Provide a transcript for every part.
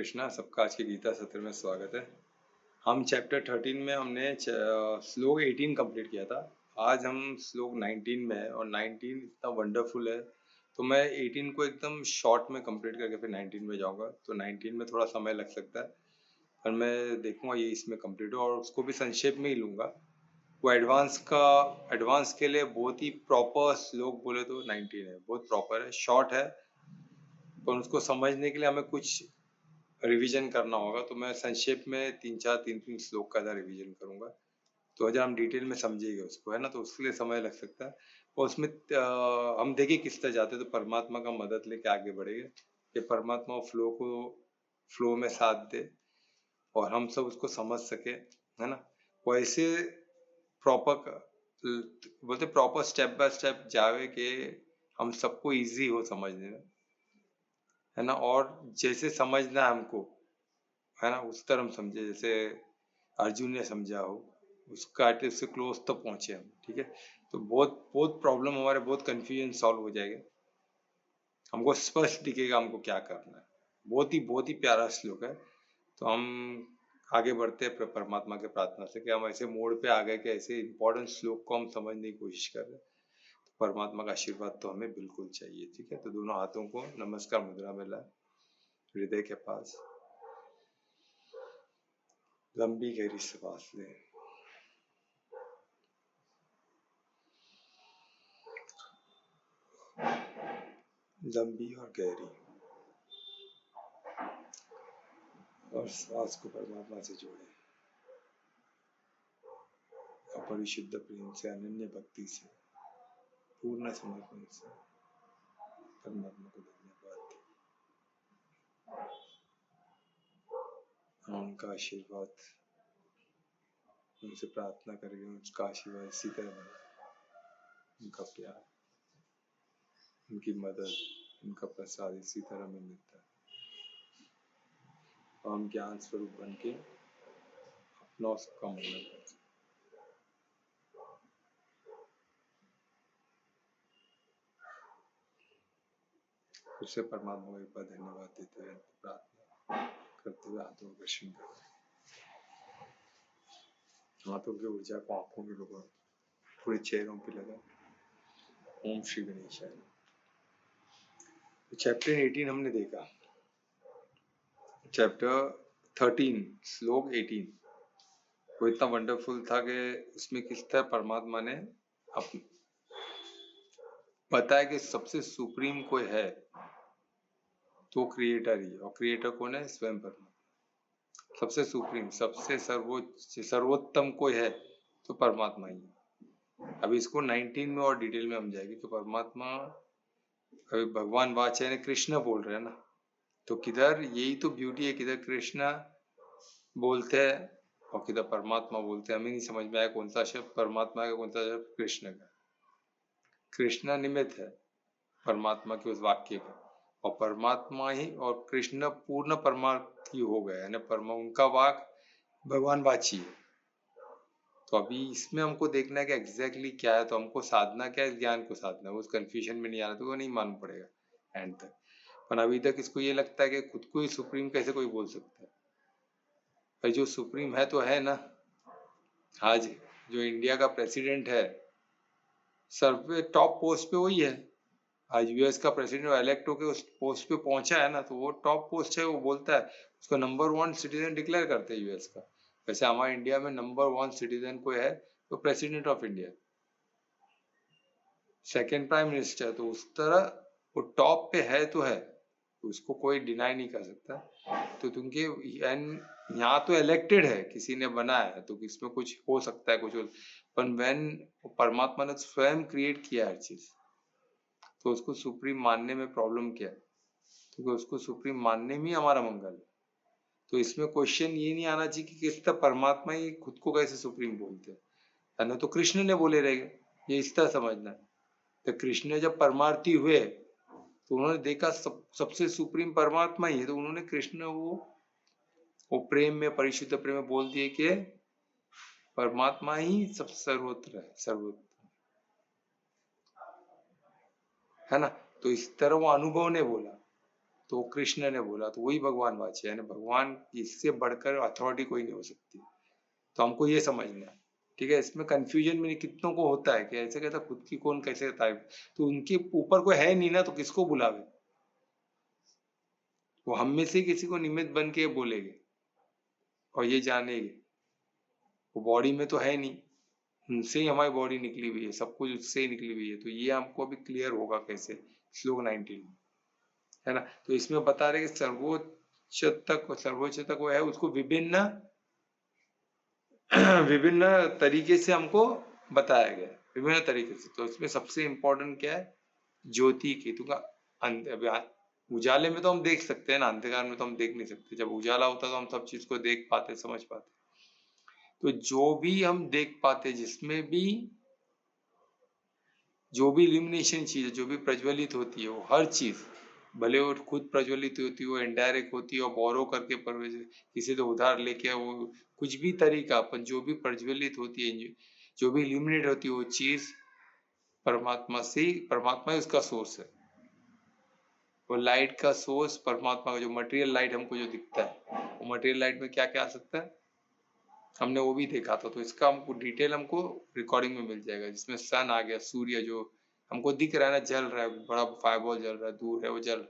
कृष्णा। सबका आज के गीता सत्र में स्वागत है। हम चैप्टर 13 में हमने श्लोक 18 कंप्लीट किया था। आज हम श्लोक 19 में है और 19 इतना वंडरफुल है तो मैं 18 को एकदम शॉर्ट में कंप्लीट करके फिर 19 में जाऊंगा। तो 19 में थोड़ा समय लग सकता है पर मैं देखूंगा ये इसमें कंप्लीट हो और उसको भी संक्षेप में ही लूंगा। वो एडवांस के लिए बहुत ही प्रॉपर श्लोक बोले तो 19 है, बहुत प्रॉपर है, शॉर्ट है पर उसको समझने के लिए हमें कुछ रिवीजन करना होगा। तो मैं संक्षेप में तीन श्लोक का रिवीजन करूंगा तो अगर हम डिटेल में समझेंगे उसको, है ना, तो उसके लिए समय लग सकता है। और उसमें हम देखिए किस तरह जाते हैं तो परमात्मा का मदद लेके आगे बढ़ेंगे कि परमात्मा फ्लो में साथ दे और हम सब उसको समझ सके, है ना। वैसे प्रॉपर बोलते प्रॉपर स्टेप बाय स्टेप जावे कि हम सबको इजी हो समझने में, है ना। और जैसे समझना है हमको, है ना, उस तरह हम समझे जैसे अर्जुन ने समझा हो, उसका उससे क्लोज तक पहुंचे हम, ठीक है। तो बहुत बहुत प्रॉब्लम हमारे, बहुत कंफ्यूजन सॉल्व हो जाएगा, हमको स्पष्ट दिखेगा हमको क्या करना है। बहुत ही प्यारा श्लोक है। तो हम आगे बढ़ते हैं परमात्मा के प्रार्थना से कि हम ऐसे मोड पे आ गए कि ऐसे इंपॉर्टेंट श्लोक को हम समझने की कोशिश कर रहे हैं। तो परमात्मा का आशीर्वाद तो हमें बिल्कुल चाहिए, ठीक है। तो दोनों हाथों को नमस्कार मुद्रा में लाए, हृदय के पास लंबी गहरी सांस लें, लंबी और गहरी, और श्वास को परमात्मा से जोड़े, अपरिशुद्ध प्रेम से, अनन्य भक्ति से, पूर्ण समर्पण से परमात्मा को धन्यवाद दें। उनका आशीर्वाद, उनसे प्रार्थना करेंगे उनका आशीर्वाद इसी तरह बने, उनका प्यार, उनकी मदद, उनका प्रसाद इसी तरह में मिलता है। और हम ज्ञान स्वरूप बन के अपना सबका मंगल कर। फिर से परमात्मा को एक बार धन्यवाद देते हैं, प्रार्थना करते हुए हाथों को दर्शन करें, हाथों की ऊर्जा को आंखों में डुबो, पूरे चेहरों पे लगा। ओम श्री गणेशाय। चैप्टर 18 हमने देखा। चैप्टर 13 श्लोक 18 वो इतना वंडरफुल था कि उसमें किस तरह परमात्मा ने बताया कि सबसे सुप्रीम कोई है तो क्रिएटर ही, और क्रिएटर कौन है? स्वयं परमात्मा। सबसे सुप्रीम, सबसे सर्वोच्च, सर्वोत्तम कोई है तो परमात्मा ही है। अब इसको 19 में और डिटेल में हम जाएंगे कि परमात्मा, अभी भगवान वाचार्य कृष्ण बोल रहे हैं ना, तो किधर यही तो ब्यूटी है, किधर कृष्ण बोलते हैं और किधर परमात्मा बोलते हैं। हमें नहीं समझ में आया कौन सा शब्द परमात्मा का, कौन सा शब्द कृष्ण का। कृष्ण निमित्त है परमात्मा के उस वाक्य का, और परमात्मा ही और कृष्ण पूर्ण परमार्थी हो गए, यानी उनका वाक भगवान वाची है। तो अभी इसमें हमको देखना है कि एग्जैक्टली क्या है, तो हमको साधना क्या है, ज्ञान को साधना है। उस कंफ्यूजन में नहीं आना, तो वो नहीं मालूम पड़ेगा एंड तक। पर अभी तक इसको ये लगता है कि खुद को ही सुप्रीम कैसे कोई बोल सकता है। भाई जो सुप्रीम है तो है ना। आज जो इंडिया का प्रेसिडेंट है, सर्वे टॉप पोस्ट पे वही है। आज यूएस का प्रेसिडेंट इलेक्ट होकर उस पोस्ट पे पहुंचा है ना, तो वो टॉप पोस्ट है, वो बोलता है, उसको नंबर 1 सिटीजन डिक्लेयर करते हैं यूएस का। वैसे हमारे इंडिया में नंबर 1 सिटीजन कोई है तो president of India, second prime minister. तो उस तरह वो टॉप पे है तो है, तो उसको कोई डिनाई नहीं कर सकता। तो तुमके यहाँ तो इलेक्टेड है, किसी ने बनाया है, तो इसमें कुछ हो सकता है कुछ पर व्हेन परमात्मा ने स्वयं क्रिएट किया हर चीज, तो उसको सुप्रीम मानने में प्रॉब्लम क्या है? क्योंकि उसको सुप्रीम मानने में ही हमारा मंगल है। तो इसमें क्वेश्चन ये नहीं आना चाहिए कि किस तरह परमात्मा ही खुद को कैसे सुप्रीम बोलते हैं, ना तो कृष्ण ने बोले रहेंगे, ये इस तरह समझना है। तो कृष्ण जब परमार्थी हुए तो उन्होंने देखा सबसे सुप्रीम परमात्मा ही है, तो उन्होंने कृष्ण वो प्रेम में, परिशुद्ध प्रेम में बोल दिए कि परमात्मा ही सब सर्वोत्तर है, सर्वोत्तर, है ना। तो इस तरह वो अनुभव ने बोला, तो कृष्ण ने बोला, तो वही भगवान वाची है, यानी भगवान इससे बढ़कर अथॉरिटी कोई नहीं हो सकती। तो हमको ये समझना है, ठीक है। इसमें कंफ्यूजन में कितनों को होता है कि ऐसे कहता खुद की कौन कैसे तारीफ, तो उनके ऊपर कोई है नहीं ना, तो किसको बुलावे? वो हम में से किसी को निमित्त बन के बोलेंगे और ये जानेंगे, वो बॉडी में तो है नहीं, उनसे ही हमारी बॉडी निकली हुई है, सब कुछ उससे ही निकली हुई है। तो ये हमको अभी क्लियर होगा कैसे, श्लोक 19 में, है ना। तो इसमें बता रहे कि सर्वोच्च तक वो है, उसको विभिन्न विभिन्न तरीके से हमको बताया गया, विभिन्न तरीके से। तो इसमें सबसे इंपॉर्टेंट क्या है, ज्योति केतु का उजाले में तो हम देख सकते हैं ना, अंधकार में तो हम देख नहीं सकते। जब उजाला होता है तो हम सब चीज को देख पाते, समझ पाते। तो जो भी हम देख पाते, जिसमें भी जो भी इल्यूमिनेशन चीज है, जो भी प्रज्वलित होती है, वो हर चीज, भले वो खुद प्रज्वलित होती है, वो इनडायरेक्ट होती है और बोरो करके किसी से उधार लेके, वो कुछ भी तरीका, अपन जो भी प्रज्वलित होती है, जो भी इल्यूमिनेट होती है, वो चीज परमात्मा से, परमात्मा ही उसका सोर्स है। वो लाइट का सोर्स परमात्मा का, जो मटेरियल लाइट हमको जो दिखता है, वो मटेरियल लाइट में क्या क्या आ सकता है, हमने वो भी देखा था। तो इसका हमको डिटेल हमको रिकॉर्डिंग में मिल जाएगा, जिसमें सन आ गया, सूर्य जो हमको दिख रहा है ना, जल रहा है, बड़ा फायरबॉल जल रहा है, दूर है वो जल,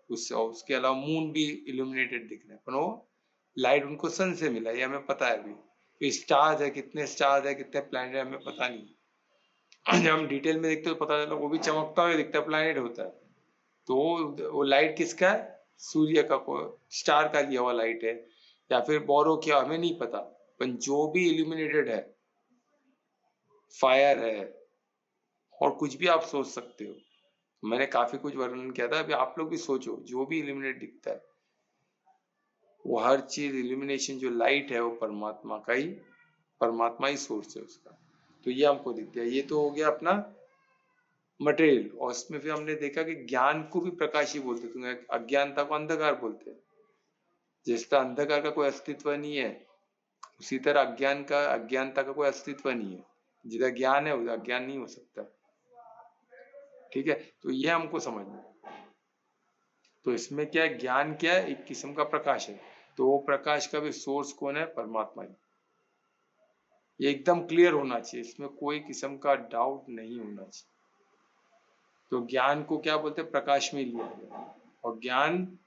उसके अलावा मून भी इल्यूमिनेटेड दिख रहे हैं, पर वो लाइट उनको सन से मिला, ये हमें पता है। अभी स्टार्स है, कितने स्टार्स है, कितने प्लैनेट है, हमें पता नहीं। जब हम डिटेल में देखते हो तो पता चला वो भी चमकता हुआ दिखता है, प्लैनेट होता है। तो वो लाइट किसका है, सूर्य का, स्टार का दिया हुआ लाइट है, या फिर बोरो क्या, हमें नहीं पता। पर जो भी इल्यूमिनेटेड है, फायर है, और कुछ भी आप सोच सकते हो, मैंने काफी कुछ वर्णन किया था, अभी आप लोग भी सोचो, जो भी इल्यूमिनेट दिखता है, वो हर चीज इल्यूमिनेशन, जो लाइट है, वो परमात्मा ही सोर्स है उसका। तो ये हमको दिखता है। ये तो हो गया अपना मटेरियल। और इसमें फिर हमने देखा कि ज्ञान को भी प्रकाश ही बोलते, तुम्हें अज्ञानता को अंधकार बोलते हैं। जिस तरह अंधकार का कोई अस्तित्व नहीं है, उसी तरह अज्ञानता का कोई अस्तित्व नहीं है। जिधर ज्ञान है उधर अज्ञान नहीं हो सकता, ठीक है। तो ये हमको समझना है। तो इसमें क्या है, ज्ञान क्या है, एक किस्म का प्रकाश है। तो वो प्रकाश का भी सोर्स कौन है, परमात्मा ही। ये एकदम क्लियर होना चाहिए, इसमें कोई किस्म का डाउट नहीं होना चाहिए। तो ज्ञान को क्या बोलते हैं, प्रकाश में लिया गया। और ज्ञान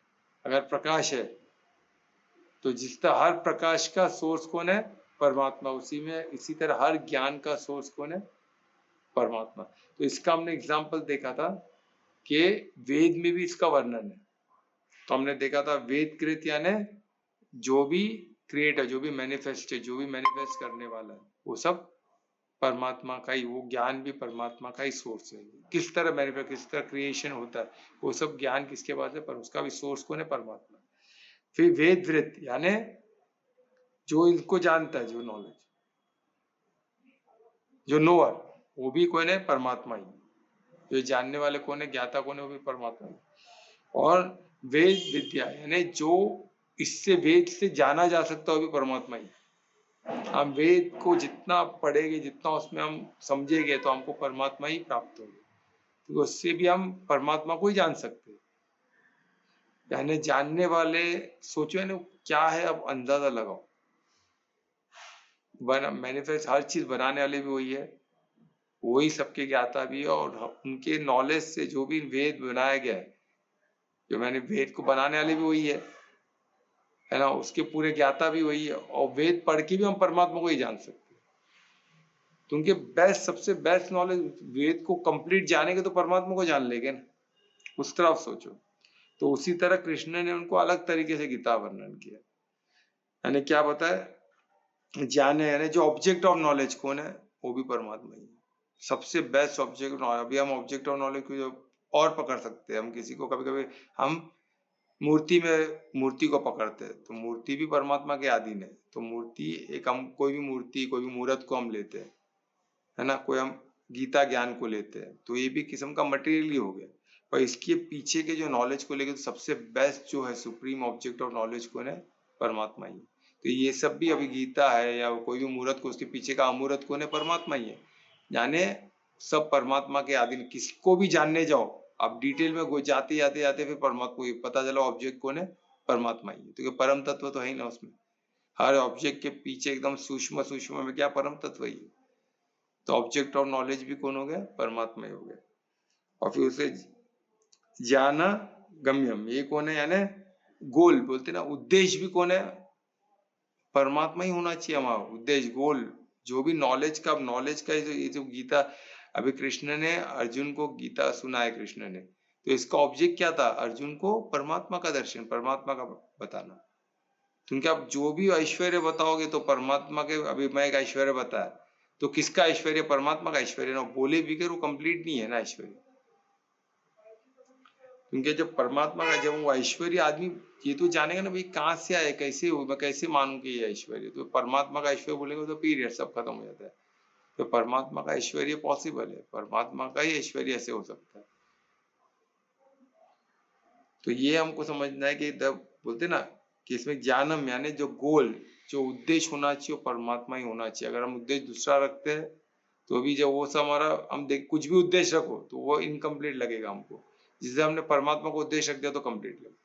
अगर प्रकाश है, तो जिस तरह हर प्रकाश का सोर्स कौन है, परमात्मा, इसी तरह हर ज्ञान का सोर्स कौन है, परमात्मा। तो इसका हमने एग्जाम्पल देखा था कि वेद में भी इसका वर्णन है। तो हमने देखा था वेद कृत, यानी जो भी क्रिएट है, जो भी मैनिफेस्ट है, जो भी मैनिफेस्ट करने वाला है, वो सब परमात्मा का ही, वो ज्ञान भी परमात्मा का ही सोर्स है। किस तरह मैनिफेस्ट, किस तरह क्रिएशन होता है, वो सब ज्ञान किसके पास है, पर उसका भी सोर्स कौन है, परमात्मा। फिर वेद वृत्त, यानी जो इनको जानता है, जो नॉलेज, जो नोअर, वो भी कौन है, परमात्मा ही। जो जानने वाले कौन है, ज्ञाता कौन है, वो भी परमात्मा ही। और वेद विद्या, यानी जो इससे वेद से जाना जा सकता है, वो भी परमात्मा ही। हम वेद को जितना पढ़ेंगे, जितना उसमें हम समझेंगे, तो हमको परमात्मा ही प्राप्त होगा। तो उससे भी हम परमात्मा को ही जान सकते हैं। यानी जानने वाले, सोचो ना क्या है, अब अंदाजा लगाओ। मैनिफेस्ट हर चीज बनाने वाले भी वही है, वही सबके ज्ञाता भी है। और उनके नॉलेज से जो भी वेद बनाया गया है, जो मैंने वेद को बनाने वाले भी वही है ना, उसके पूरे ज्ञाता भी वही है। और वेद पढ़ के भी हम परमात्मा को ही जान सकते हैं। तो उनके बेस्ट, सबसे बेस्ट नॉलेज, वेद को कंप्लीट जानेंगे तो परमात्मा को जान लेंगे ना, उस तरफ सोचो। तो उसी तरह कृष्ण ने उनको अलग तरीके से गीता वर्णन किया, यानी क्या बताया, जाने, यानी जो ऑब्जेक्ट ऑफ नॉलेज कौन है, वो भी परमात्मा ही है। सबसे बेस्ट ऑब्जेक्ट ऑफ नॉलेज। अभी हम ऑब्जेक्ट ऑफ नॉलेज को और पकड़ सकते हैं, हम किसी को कभी कभी हम मूर्ति को पकड़ते हैं, तो मूर्ति भी परमात्मा के अधीन है। तो मूर्ति एक, हम कोई भी मूर्ति, कोई भी मूर्त को हम लेते हैं, है ना, कोई हम गीता ज्ञान को लेते हैं, तो ये भी किस्म का मटेरियल ही हो गया। पर इसके पीछे के जो नॉलेज को लेकर, तो सबसे बेस्ट जो है, सुप्रीम ऑब्जेक्ट ऑफ नॉलेज कौन है, परमात्मा ही। तो ये सब भी, अभी गीता है या कोई भी मूर्त को, उसके पीछे का अमूर्त कौन है, परमात्मा ही है। यानी सब परमात्मा के अधीन। किसको भी जानने जाओ, अब डिटेल में जाते जाते जाते फिर परमात्मा को पता चला ऑब्जेक्ट कौन है, परमात्मा ही है। तो परम तत्व तो है ही ना उसमें, हर ऑब्जेक्ट के पीछे एकदम सूक्ष्म सूक्ष्म में क्या परम तत्व ही है। तो ऑब्जेक्ट ऑफ नॉलेज भी कौन हो गया, परमात्मा ही हो गया। और फिर उसे ज्ञान गम्यम, ये कौन है, यानी गोल बोलते ना, उद्देश्य भी कौन है, परमात्मा ही होना चाहिए हमारा उद्देश्य, गोल जो भी नॉलेज का, नॉलेज का ये जो गीता अभी कृष्ण ने अर्जुन को गीता सुनाया कृष्ण ने, तो इसका ऑब्जेक्ट क्या था, अर्जुन को परमात्मा का दर्शन, परमात्मा का बताना। क्योंकि आप जो भी ऐश्वर्य बताओगे तो परमात्मा के, अभी मैं एक ऐश्वर्य बताया तो किसका ऐश्वर्य, परमात्मा का ऐश्वर्य ना, बोले बिगर वो कंप्लीट नहीं है ना ऐश्वर्य। क्योंकि जब परमात्मा का, जब वो ऐश्वर्य आदमी ये तो जानेगा ना भाई कहाँ से आए, कैसे हो, मैं कैसे मानूं कि ये ऐश्वर्य, तो परमात्मा का ऐश्वर्य बोलेंगे तो पीरियड सब खत्म हो जाता है। तो परमात्मा का ऐश्वर्य पॉसिबल है, परमात्मा का ही ऐश्वर्य ऐसे हो सकता है। तो ये हमको समझना है कि जब बोलते ना कि इसमें ज्ञानम यानी जो गोल, जो उद्देश्य होना चाहिए वो परमात्मा ही होना चाहिए। अगर हम उद्देश्य दूसरा रखते हैं तो भी जब वो सब हमारा, हम देख कुछ भी उद्देश्य रखो तो वो इनकम्प्लीट लगेगा हमको। जिसे हमने परमात्मा को उद्देश्य रख दिया तो कंप्लीट लगेगा।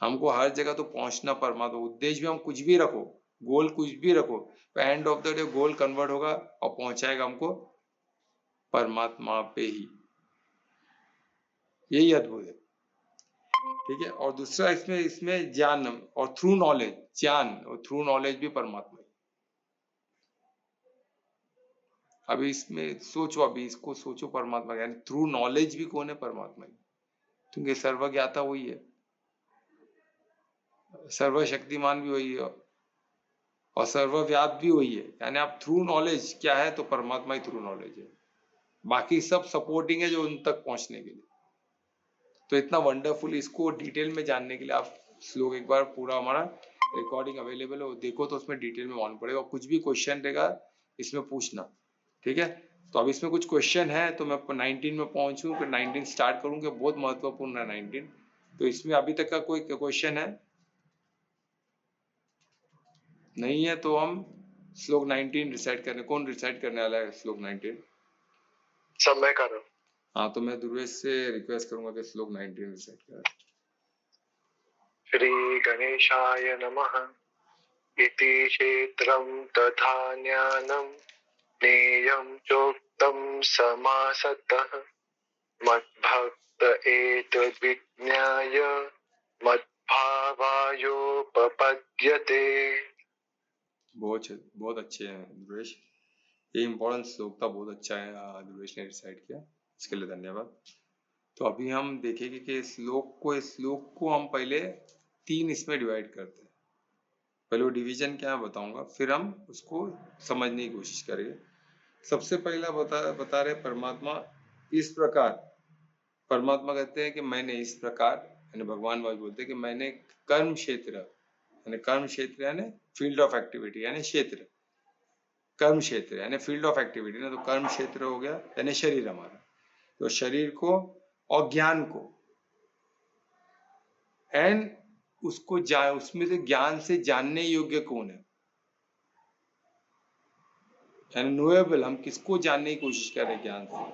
हमको हर जगह तो पहुंचना परमात्मा, उद्देश्य भी हम कुछ भी रखो, गोल कुछ भी रखो, तो end of the day goal convert होगा और पहुंचाएगा हमको परमात्मा पे ही। यही अद्भुत है, ठीक है। और दूसरा इसमें इसमें ज्ञान और थ्रू नॉलेज, ज्ञान और थ्रू नॉलेज भी परमात्मा है। अभी इसमें सोचो, अभी इसको सोचो, परमात्मा यानी थ्रू नॉलेज भी कौन है, परमात्मा ही। क्योंकि सर्वज्ञाता वही है, सर्वशक्तिमान भी वही है और सर्वव्याप भी वही है। यानी आप थ्रू नॉलेज क्या है, तो परमात्मा ही थ्रू नॉलेज है, बाकी सब सपोर्टिंग है जो उन तक पहुंचने के लिए। तो इतना वंडरफुल, इसको डिटेल में जानने के लिए आप श्लोक एक बार पूरा हमारा रिकॉर्डिंग अवेलेबल है, देखो तो उसमें डिटेल में मालूम पड़ेगा। कुछ भी क्वेश्चन रहेगा इसमें पूछना, ठीक है। तो अब इसमें कुछ क्वेश्चन है तो मैं 19 में पहुंचूं, फिर 19 स्टार्ट करूंगा, बहुत महत्वपूर्ण है 19। तो इसमें अभी तक का कोई क्वेश्चन है नहीं है तो हम श्लोक 19 रिसाइट करने, कौन रिसाइट करने वाला है श्लोक 19? सब मैं कर रहा हूँ। हाँ, तो मैं ध्रुवेश से रिक्वेस्ट करूंगा कि श्लोक 19 रिसाइट करें। श्री गणेशाय नमः। इति क्षेत्रं तथा ज्ञानं ज्ञेयं चोक्तं समासतः मद्भक्त एतद्विज्ञाय मद्भावायोपपद्यते। बहुत अच्छे हैं ध्रुवेश, ये इम्पोर्टेंट श्लोक था, बहुत अच्छा है ध्रुवेश ने रिसाइट किया, इसके लिए धन्यवाद। तो अभी हम देखेंगे कि श्लोक को हम पहले 3 इसमें डिवाइड करते हैं। पहले वो डिवीजन क्या है बताऊंगा, फिर हम उसको समझने की कोशिश करेंगे। सबसे पहला बता रहे परमात्मा इस प्रकार, परमात्मा कहते हैं कि मैंने इस प्रकार, यानी भगवान बोलते हैं कि मैंने कर्म क्षेत्र, यानी कर्म क्षेत्र यानी फील्ड ऑफ एक्टिविटी, यानी क्षेत्र, कर्म क्षेत्र यानी फील्ड ऑफ एक्टिविटी ना, तो कर्म क्षेत्र हो गया यानी शरीर हमारा। तो शरीर को और ज्ञान को, एंड उसको उसमें से ज्ञान से जानने योग्य कौन है, यानी नोएबल, हम किसको जानने की कोशिश कर रहे हैं ज्ञान से,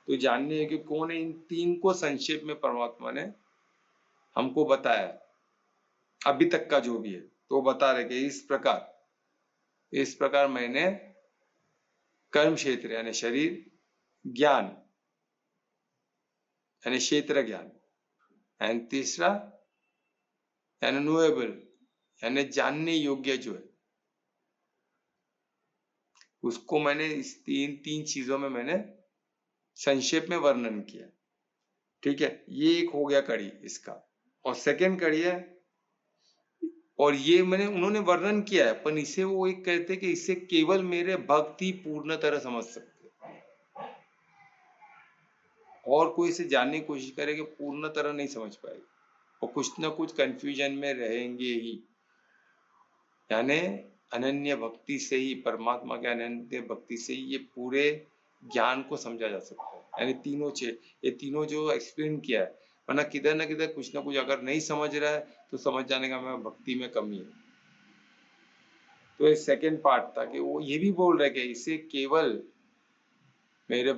तो जानने योग्य कौन है, इन 3 को संक्षेप में परमात्मा ने हमको बताया अभी तक का जो भी है। तो बता रहे कि इस प्रकार मैंने कर्म क्षेत्र यानी शरीर, ज्ञान यानी क्षेत्र ज्ञान, एंड तीसरा यानी नोएबल यानी जानने योग्य जो है, उसको मैंने इस तीन चीजों में मैंने संक्षेप में वर्णन किया, ठीक है। ये एक हो गया कड़ी इसका। और सेकंड कड़ी है, और ये मैंने उन्होंने वर्णन किया है, पर इसे वो एक कहते कि इसे केवल मेरे भक्त ही पूर्ण तरह समझ सकते, और कोई इसे जानने की कोशिश करेगा पूर्ण तरह नहीं समझ पाएगा, और कुछ ना कुछ कंफ्यूजन में रहेंगे ही। यानी अनन्य भक्ति से ही, परमात्मा के अनन्य भक्ति से ही ये पूरे ज्ञान को समझा जा सकता है। यानी ये तीनों जो एक्सप्लेन किया है, वरना किधर ना किधर कुछ ना कुछ अगर नहीं समझ रहा है तो समझ जाने का मैं भक्ति में कमी है। तो ये सेकेंड पार्ट था कि वो ये भी बोल रहे कि इसे केवल मेरे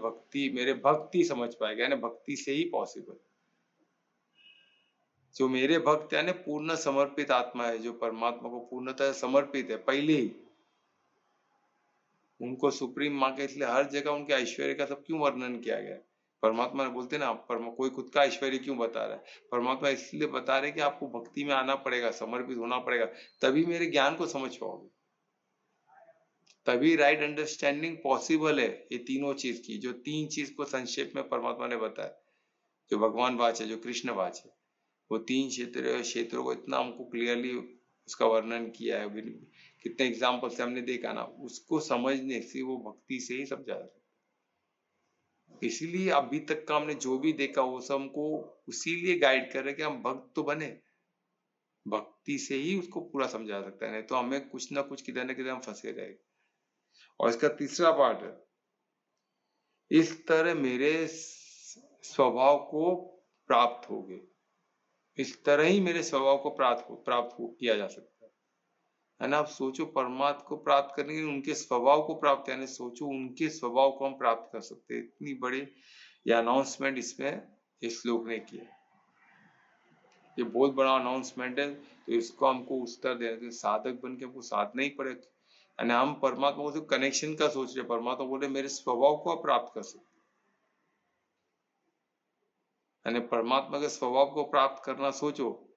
भक्ति समझ पाएगा, यानी भक्ति से ही पॉसिबल। जो मेरे भक्त यानी पूर्ण समर्पित आत्मा है, जो परमात्मा को पूर्णतः समर्पित है पहले ही, उनको सुप्रीम माँ के, इसलिए हर जगह उनके ऐश्वर्य का सब क्यों वर्णन किया गया है। परमात्मा ने बोलते ना, कोई खुद का ऐश्वर्य क्यों बता रहा है, परमात्मा इसलिए बता रहे कि आपको भक्ति में आना पड़ेगा, समर्पित होना पड़ेगा, तभी मेरे ज्ञान को समझ पाओगे, तभी राइट अंडरस्टैंडिंग पॉसिबल है। ये तीनों चीज की, जो तीन चीज को संक्षेप में परमात्मा ने बताया, जो भगवान वाच है, जो कृष्ण वाच है, वो तीन क्षेत्रों को इतना हमको क्लियरली उसका वर्णन किया है, कितने एग्जाम्पल से हमने देखा ना, उसको समझने से वो भक्ति से ही समझा जाता है। इसीलिए अभी तक का हमने जो भी देखा वो सब हमको उसीलिए गाइड कर रहे कि हम भक्त तो बने, भक्ति से ही उसको पूरा समझा सकता है, नहीं तो हमें कुछ ना कुछ किधर न किधर हम फंसे रहेंगे। और इसका तीसरा पार्ट है, इस तरह मेरे स्वभाव को प्राप्त होगे, इस तरह ही मेरे स्वभाव को प्राप्त किया जा सकता है ना। आप सोचो, परमात्मा को प्राप्त करने के लिए उनके स्वभाव को प्राप्त, यानी सोचो उनके स्वभाव को हम प्राप्त कर सकते हैं। इतनी बड़ी ये अनाउंसमेंट इसमें इस श्लोक ने किया, ये बहुत बड़ा अनाउंसमेंट है। तो इसको हमको उत्तर देना चाहिए, साधक बन के हमको साधना ही पड़ेगा, यानी हम परमात्मा को सिर्फ कनेक्शन का सोच रहे, परमात्मा बोले मेरे स्वभाव को आप प्राप्त कर सकते, यानी परमात्मा के स्वभाव को प्राप्त करना। सोचो,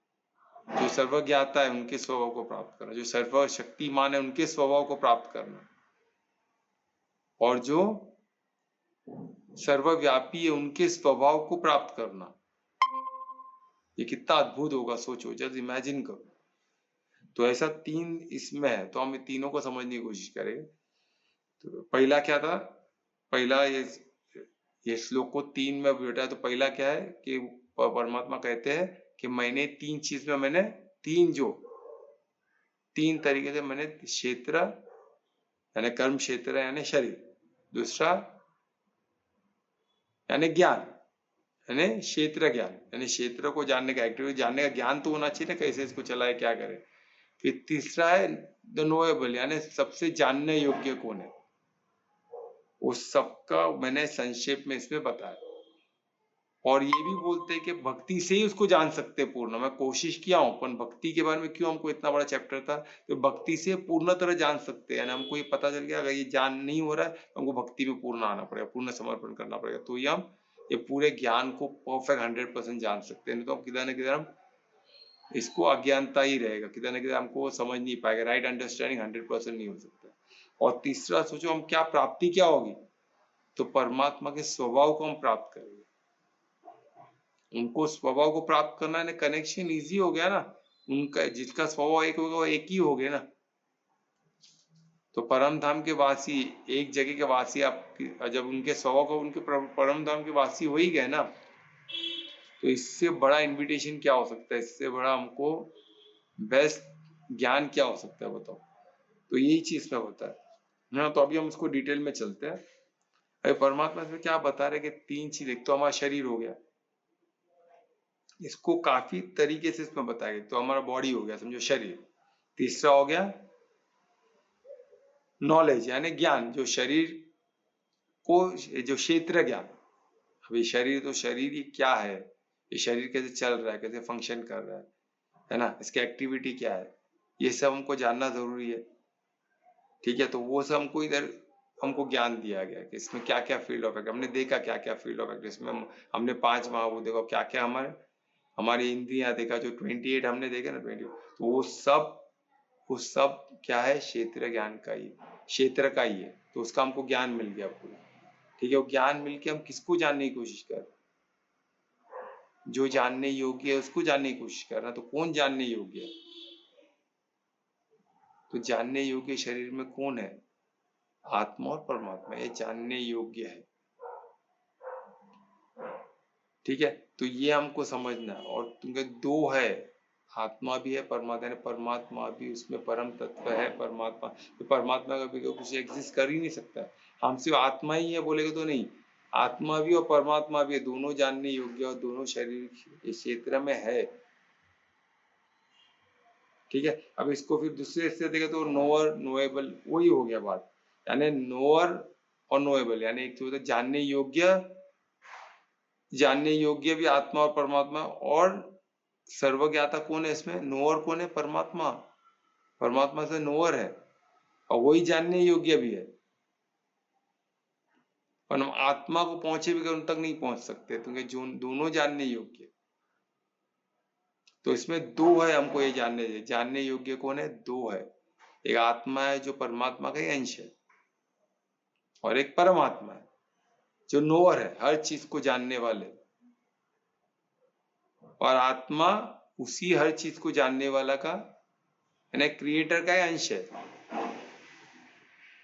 जो सर्वज्ञाता है उनके स्वभाव को प्राप्त करना, जो सर्वशक्तिमान है उनके स्वभाव को प्राप्त करना, और जो सर्वव्यापी है उनके स्वभाव को प्राप्त करना, ये कितना अद्भुत होगा। सोचो, जस्ट इमेजिन करो। तो ऐसा तीन इसमें है, तो हम तीनों को समझने की कोशिश करेंगे। तो पहला क्या था, पहला ये श्लोक को तीन में बैठा है। तो पहला क्या है कि परमात्मा कहते हैं कि मैंने तीन चीज में, मैंने तीन तरीके से मैंने क्षेत्र यानी कर्म क्षेत्र यानी शरीर, दूसरा यानी ज्ञान यानी क्षेत्र ज्ञान, यानी क्षेत्र को जानने का, एक्टिविटी जानने का ज्ञान तो होना चाहिए ना, कैसे इसको चलाए क्या करे। फिर तीसरा है द नोएबल, यानी सबसे जानने योग्य कौन है, उस सबका मैंने संक्षेप में इसमें बताया। और ये भी बोलते हैं कि भक्ति से ही उसको जान सकते हैं पूर्ण। मैं कोशिश किया हूं, पर भक्ति के बारे में क्यों हमको इतना बड़ा चैप्टर था, तो भक्ति से पूर्ण तरह जान सकते हैं, यानी हमको ये पता चल गया अगर ये जान नहीं हो रहा है तो हमको भक्ति में पूर्ण आना पड़ेगा, पूर्ण समर्पण करना पड़ेगा, तो ये हम ये पूरे ज्ञान को परफेक्ट 100% जान सकते हैं। नहीं तो हम किधर न किधर हम इसको अज्ञानता ही रहेगा, किधर न किधर हमको समझ नहीं पाएगा, राइट अंडरस्टैंडिंग 100% नहीं हो सकता। और तीसरा सोचो हम क्या प्राप्ति क्या होगी, तो परमात्मा के स्वभाव को हम प्राप्त करेंगे। उनको स्वभाव को प्राप्त करना है, कनेक्शन इजी हो गया ना, उनका जिसका स्वभाव एक होगा वो एक ही हो गए ना। तो परम धाम के वासी, एक जगह के वासी, आप जब उनके स्वभाव को उनके परम धाम के वासी हो ही गए ना, तो इससे बड़ा इनविटेशन क्या हो सकता है, इससे बड़ा हमको बेस्ट ज्ञान क्या हो सकता है, बताओ। तो यही चीज में होता है ना। तो अभी हम उसको डिटेल में चलते हैं। अभी परमात्मा इसमें क्या बता रहे कि तीन चीज, एक तो हमारा शरीर हो गया, इसको काफी तरीके से इसमें बताया गया, तो हमारा बॉडी हो गया, समझो शरीर। तीसरा हो गया नॉलेज यानी ज्ञान, जो शरीर को, जो क्षेत्र ज्ञान। अभी शरीर, तो शरीर ये क्या है, ये शरीर कैसे चल रहा है, कैसे फंक्शन कर रहा है ना, इसकी एक्टिविटी क्या है, ये सब हमको जानना जरूरी है। ठीक है, तो वो सब हमको इधर हमको ज्ञान दिया गया कि इसमें क्या क्या फील्ड ऑफ एक्ट, हमने देखा क्या क्या फील्ड ऑफ एक्ट इसमें, हमने 5 महाभूत देखो क्या क्या, हमारी इंद्रियां देखा, जो 28 हमने देखे ना, 20, तो वो सब क्या है, क्षेत्र ज्ञान का ही, क्षेत्र का ही है। तो उसका हमको ज्ञान मिल गया पूरा। ठीक है, वो ज्ञान मिलके हम किसको जानने की कोशिश कर, जो जानने योग्य है उसको जानने की कोशिश कर रहा। तो कौन जानने योग्य है, तो जानने योग्य शरीर में कौन है, आत्मा और परमात्मा, ये जानने योग्य है। ठीक है, तो ये हमको समझना है। और तुमके दो है, आत्मा भी है, परमात्मा है, परमात्मा भी, उसमें परम तत्व है परमात्मा, तो परमात्मा का भी कुछ एग्जिस्ट कर ही नहीं सकता। हम सिर्फ आत्मा ही है बोलेगे तो नहीं, आत्मा भी और परमात्मा भी है, दोनों जानने योग्य और दोनों शरीर इस क्षेत्र में है। ठीक है, अब इसको फिर दूसरे से देखें तो नोअर नोएबल, वही हो गया बात, यानी नोअर और नोएबल, यानी एक तो होता है जानने योग्य भी आत्मा और परमात्मा, और सर्वज्ञाता कौन है इसमें? नोअर कौन है? परमात्मा। परमात्मा से नोअर है और वही जानने योग्य भी है, पर हम आत्मा को पहुंचे भी उन तक नहीं पहुंच सकते, क्योंकि जो दोनों जानने योग्य। तो इसमें दो है, हमको ये जानने योग्य कौन है? दो है। एक आत्मा है जो परमात्मा का ही अंश है, और एक परमात्मा है जो नोअर है, हर चीज को जानने वाले। और आत्मा उसी हर चीज को जानने वाला का, यानी क्रिएटर का ही अंश है।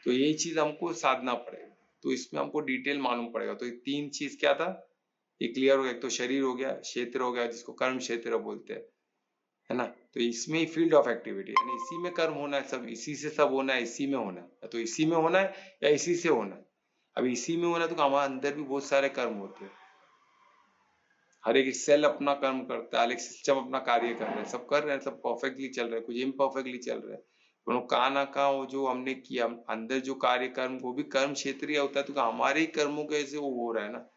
तो ये चीज हमको साधना पड़ेगा, तो इसमें हमको डिटेल मालूम पड़ेगा। तो ये तीन चीज क्या था, ये क्लियर हो गया। एक तो शरीर हो गया, क्षेत्र हो गया जिसको कर्म क्षेत्र बोलते हैं, है ना। तो इसमें ही फील्ड ऑफ एक्टिविटी, यानी इसी में कर्म होना है, सब इसी से सब होना है, इसी में होना है। तो इसी में होना है या इसी से होना है? अब इसी में होना है तो हमारे अंदर भी बहुत सारे कर्म होते हैं, हर एक सेल अपना कर्म करता है, हर एक सिस्टम अपना कार्य कर रहा है, सब कर रहे हैं, सब परफेक्टली चल रहा है, कुछ इम्परफेक्टली चल रहा है। पर कहाँ ना कहाँ वो जो हमने किया अंदर जो कार्य कर्म, वो भी कर्म क्षेत्रीय होता है, तो हमारे ही कर्मों के ऐसे वो हो रहा है ना।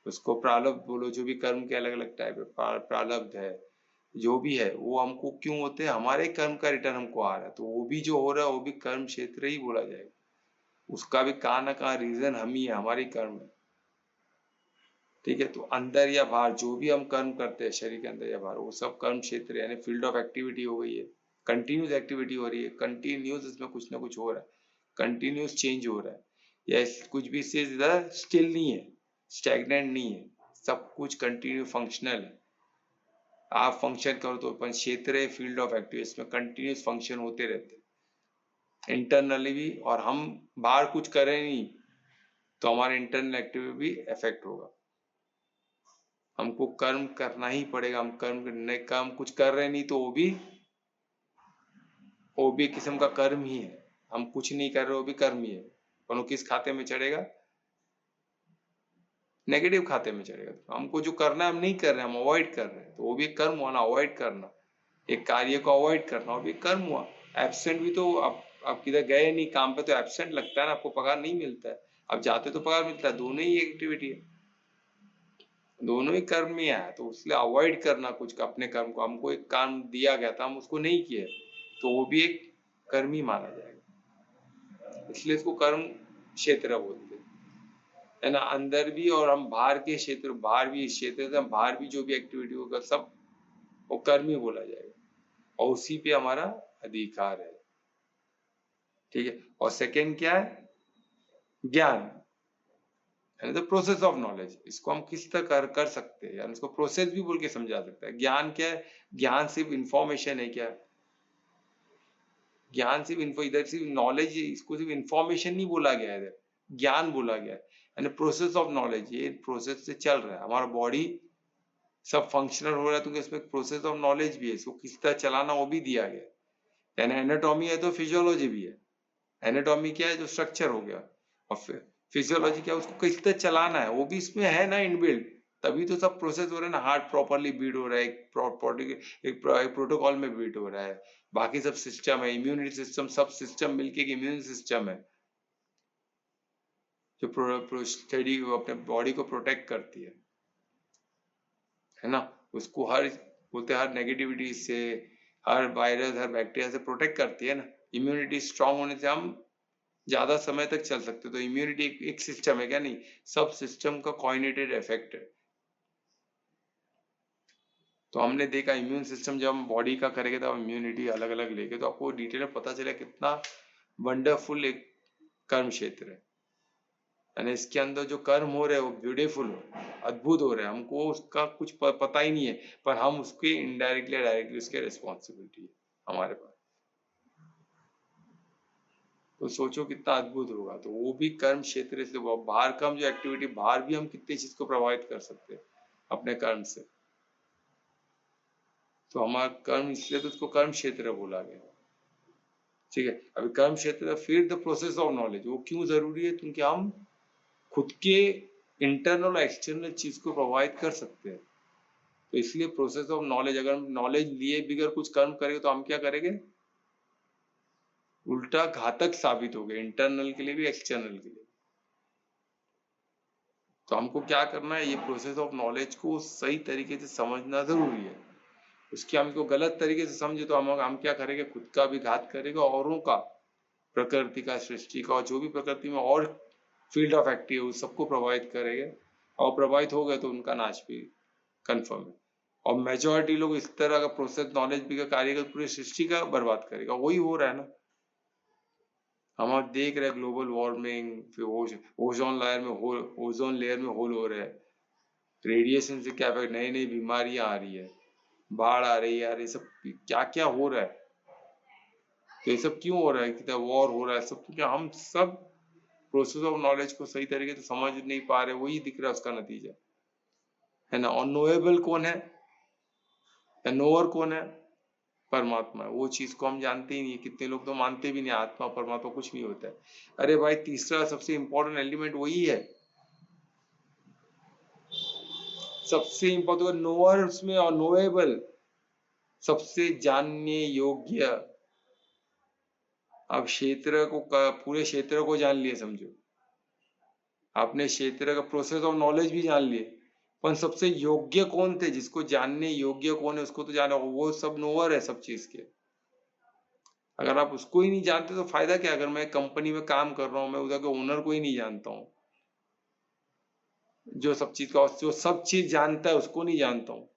उसको प्रारब्ध बोलो, जो भी कर्म के अलग अलग टाइप है, प्रारब्ध है, जो भी है वो हमको क्यों होते हैं? हमारे कर्म का रिटर्न हमको आ रहा है, तो वो भी जो हो रहा है वो भी कर्म क्षेत्र ही बोला जाएगा। उसका भी कहाँ ना कहाँ रीजन हम ही है, हमारी कर्म है। ठीक है, तो अंदर या बाहर जो भी हम कर्म करते हैं शरीर के अंदर या बाहर, वो सब कर्म क्षेत्र यानी फील्ड ऑफ एक्टिविटी हो गई है। कंटिन्यूस एक्टिविटी हो रही है, कंटिन्यूस इसमें कुछ ना कुछ हो रहा है, कंटिन्यूस चेंज हो रहा है। या कुछ भी चीज इधर स्टिल नहीं है, स्टैग्नेंट नहीं है, सब कुछ कंटिन्यू फंक्शनल है। आप फंक्शन करो तो अपन क्षेत्र है, फील्ड ऑफ एक्टिविटी, इसमें कंटिन्यूस फंक्शन होते रहते हैं इंटरनली भी, और हम बाहर कुछ करें नहीं तो हमारे इंटरनल एक्टिविटी भी इफेक्ट होगा। हमको कर्म करना ही पड़ेगा, हम कर्म कुछ कर रहे नहीं तो वो भी किस्म का कर्म ही है। हम कुछ नहीं कर रहे वो भी कर्म ही है, पर वो किस खाते में चढ़ेगा? नेगेटिव खाते में चढ़ेगा। तो हमको जो करना है हम नहीं कर रहे, हम अवॉइड कर रहे हैं, तो वो भी कर्म हुआ ना, अवॉइड करना। एक कार्य को अवॉइड करना वो भी कर्म हुआ। एब्सेंट भी तो आप किधर गए नहीं काम पे तो एब्सेंट लगता है ना, आपको पगार नहीं मिलता है। आप जाते तो पगार मिलता है, दोनों ही एक्टिविटी है, दोनों ही कर्म में आया। तो इसलिए अवॉइड करना कुछ अपने कर्म को, हमको एक काम दिया गया था हम उसको नहीं किए, तो वो भी एक कर्म ही माना जाएगा। इसलिए इसको कर्म क्षेत्र बोलते हैं, है ना। अंदर भी और हम बाहर के क्षेत्र, बाहर भी क्षेत्र से बाहर भी जो भी एक्टिविटी होगा सब वो कर्म ही बोला जाएगा, और उसी पे हमारा अधिकार है। ठीक है, और सेकेंड क्या है? ज्ञान, द प्रोसेस ऑफ नॉलेज। इसको हम किस तरह कर सकते हैं, यानी इसको प्रोसेस भी बोल के समझा सकते हैं। ज्ञान क्या है? ज्ञान सिर्फ इंफॉर्मेशन है क्या? ज्ञान सिर्फ इन्फो, इधर सिर्फ नॉलेज, इसको सिर्फ इंफॉर्मेशन नहीं बोला गया है, इधर ज्ञान बोला गया है। यानी प्रोसेस ऑफ नॉलेज, ये प्रोसेस से चल रहा है हमारा बॉडी, सब फंक्शनल हो रहा है, तो इसमें प्रोसेस ऑफ नॉलेज भी है, इसको किस तरह चलाना वो भी दिया गया है। यानी एनाटॉमी है तो फिजियोलॉजी भी है। एनाटॉमी क्या है? जो स्ट्रक्चर हो गया, और फिजियोलॉजी क्या है? उसको किस तरह चलाना है वो भी इसमें है ना, इनबिल्ट। तभी तो सब प्रोसेस हो रहा है ना, हार्ट प्रॉपरली बीट हो रहा है, एक प्रोटोकॉल में बीट हो रहा है, बाकी सब सिस्टम है, इम्यूनिटी सिस्टम, सब सिस्टम मिलके एक इम्यून सिस्टम है जो स्टडी अपने बॉडी को प्रोटेक्ट करती है ना। उसको हर बोलते हर नेगेटिविटी से, हर वायरस, हर बैक्टीरिया से प्रोटेक्ट करती है ना। इम्यूनिटी स्ट्रांग होने से हम ज्यादा समय तक चल सकते। तो इम्यूनिटी एक सिस्टम है क्या? नहीं, सब सिस्टम का कोऑर्डिनेटेड इफेक्ट है। तो हमने देखा इम्यून सिस्टम जब हम बॉडी का करेंगे तो इम्यूनिटी अलग अलग लेके, तो आपको डिटेल में पता चला कितना वंडरफुल एक कर्म क्षेत्र है। यानी इसके अंदर जो कर्म हो रहे हैं वो ब्यूटीफुल हो, अद्भुत हो रहे हैं, हमको उसका कुछ पता ही नहीं है, पर हम उसके इनडायरेक्टली डायरेक्टली उसके रिस्पॉन्सिबिलिटी है हमारे पास। तो सोचो कितना अद्भुत होगा। तो वो भी कर्म क्षेत्र से, बाहर का जो एक्टिविटी, बाहर भी हम कितनी चीज को प्रभावित कर सकते हैं अपने कर्म से। तो हमारा कर्म, इसलिए तो उसको कर्म क्षेत्र बोला गया। ठीक है, अभी कर्म क्षेत्र, फिर द प्रोसेस ऑफ नॉलेज, वो क्यों जरूरी है? क्योंकि हम खुद के इंटरनल और एक्सटर्नल चीज को प्रभावित कर सकते हैं। तो इसलिए प्रोसेस ऑफ नॉलेज, अगर हम नॉलेज लिए बिगर कुछ कर्म करेंगे तो हम क्या करेंगे? उल्टा घातक साबित हो गए, इंटरनल के लिए भी एक्सटर्नल के लिए। तो हमको क्या करना है, ये प्रोसेस ऑफ नॉलेज को सही तरीके से समझना जरूरी है। उसकी हमको गलत तरीके से समझे तो हम क्या करेंगे, खुद का भी घात करेगा, औरों का, प्रकृति का, सृष्टि का, और जो भी प्रकृति में और फील्ड ऑफ एक्टिव है उस सबको प्रभावित करेंगे, और प्रभावित हो गए तो उनका नाश भी कंफर्म है। और मेजॉरिटी लोग इस तरह का प्रोसेस नॉलेज भी का कार्य कर पूरी सृष्टि का बर्बाद करेगा, वही हो रहा है ना। हम अब देख रहे हैं ग्लोबल वार्मिंग, फिर ओजोन लेयर में होल, ओजोन लेयर में होल हो रहे हैं, रेडिएशन से क्या नई नई बीमारियां आ रही है, बाढ़ आ रही है, यार ये सब क्या क्या हो रहा है। तो ये सब क्यों हो रहा है, कितना वॉर हो रहा है, सब क्या हम सब प्रोसेस ऑफ नॉलेज को सही तरीके से समझ नहीं पा रहे, वही दिख रहा है उसका नतीजा है ना। और नोएबल कौन है या नोअर कौन है, परमात्मा है। वो चीज को हम जानते ही नहीं है, कितने लोग तो मानते भी नहीं आत्मा परमात्मा कुछ नहीं होता है। अरे भाई, तीसरा सबसे इंपॉर्टेंट एलिमेंट वही है, सबसे इंपॉर्टेंट नोअर उसमें, और नोएबल सबसे जानने योग्य। अब क्षेत्र को, पूरे क्षेत्र को जान लिए समझो, आपने क्षेत्र का प्रोसेस ऑफ नॉलेज भी जान लिए, पर सबसे योग्य कौन थे, जिसको जानने योग्य कौन है उसको तो जाना, वो सब नोअर है सब चीज के। अगर आप उसको ही नहीं जानते तो फायदा क्या। अगर मैं कंपनी में काम कर रहा हूँ, मैं उधर के ओनर को ही नहीं जानता हूँ, जो सब चीज का, जो सब चीज जानता है उसको नहीं जानता हूँ,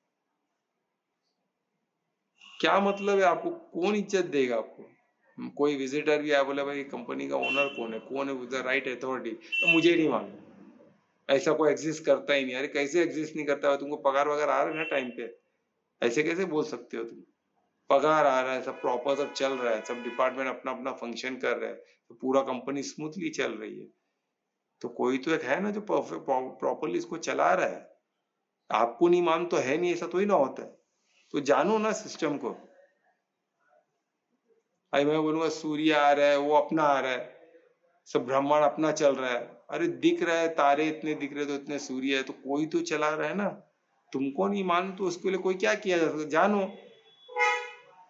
क्या मतलब है। आपको कौन इज्जत देगा आपको। कोई विजिटर भी आया, बोले भाई कंपनी का ओनर कौन है विद द राइट अथॉरिटी, तो मुझे नहीं मालूम। ऐसा कोई एग्जिस्ट करता ही नहीं। अरे कैसे एग्जिस्ट नहीं करता है, तुमको पगार वगैरह आ रहा है ना टाइम पे, ऐसे कैसे बोल सकते हो तुम। पगार आ रहा है, सब प्रॉपर सब चल रहा है, सब डिपार्टमेंट अपना अपना फंक्शन कर रहे हैं, तो पूरा कंपनी स्मूथली चल रही है, तो कोई तो एक है ना जो प्रॉपरली इसको चला रहा है। आपको नहीं मान तो है नहीं, ऐसा तो ही ना होता है। तो जानो ना सिस्टम को। भाई मैं बोलूंगा सूर्य आ रहा है, वो अपना आ रहा है, सब ब्रह्मांड अपना चल रहा है। अरे दिख रहा है, तारे इतने दिख रहे तो इतने सूर्य है, तो कोई तो चला रहा है ना। तुमको नहीं मानो तो उसके लिए कोई क्या किया जा सकता, जानो।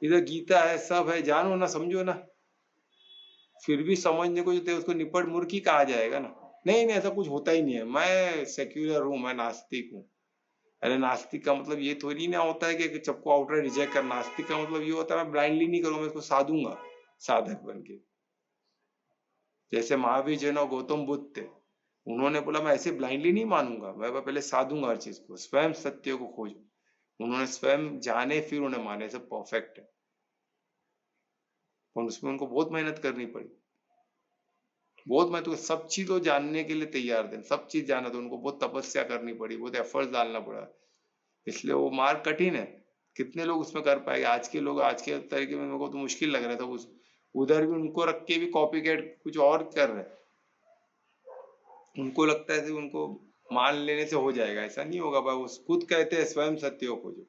इधर गीता है, सब है, जानो ना, समझो ना। फिर भी समझने को जो थे उसको निपट मूर्खी कहा जाएगा ना। नहीं नहीं, ऐसा कुछ होता ही नहीं है, मैं सेक्युलर हूँ, मैं नास्तिक हूँ। अरे नास्तिक का मतलब ये थोड़ी ना होता है कि सबको आउटराइट रिजेक्ट करना। नास्तिक का मतलब ये होता है मैं ब्लाइंडली नहीं करूंगा, मैं इसको साधूंगा साधक बन के। जैसे महावीर जैन और गौतम बुद्ध थे, उन्होंने बोला मैं ऐसे ब्लाइंडली नहीं मानूंगा, मैं पहले साधूंगा हर चीज को, स्वयं सत्य को खोजू। उन्होंने स्वयं जाने फिर उन्हें माने, सब परफेक्ट है, पर उसमें उनको बहुत मेहनत करनी पड़ी। बहुत, मैं तो सब चीज तो जानने के लिए तैयार थे, सब चीज जाना तो उनको बहुत तपस्या करनी पड़ी, बहुत एफर्ट्स डालना पड़ा, इसलिए वो मार्ग कठिन है। कितने लोग उसमें कर पाएंगे। आज के लोग आज के तरीके में, मेरे को तो मुश्किल लग रहा था उस, उधर भी उनको रख के भी कॉपी कैट कुछ और कर रहे हैं। उनको लगता है कि उनको मान लेने से हो जाएगा, ऐसा नहीं होगा भाई। वो खुद कहते हैं स्वयं सत्य को खोजो,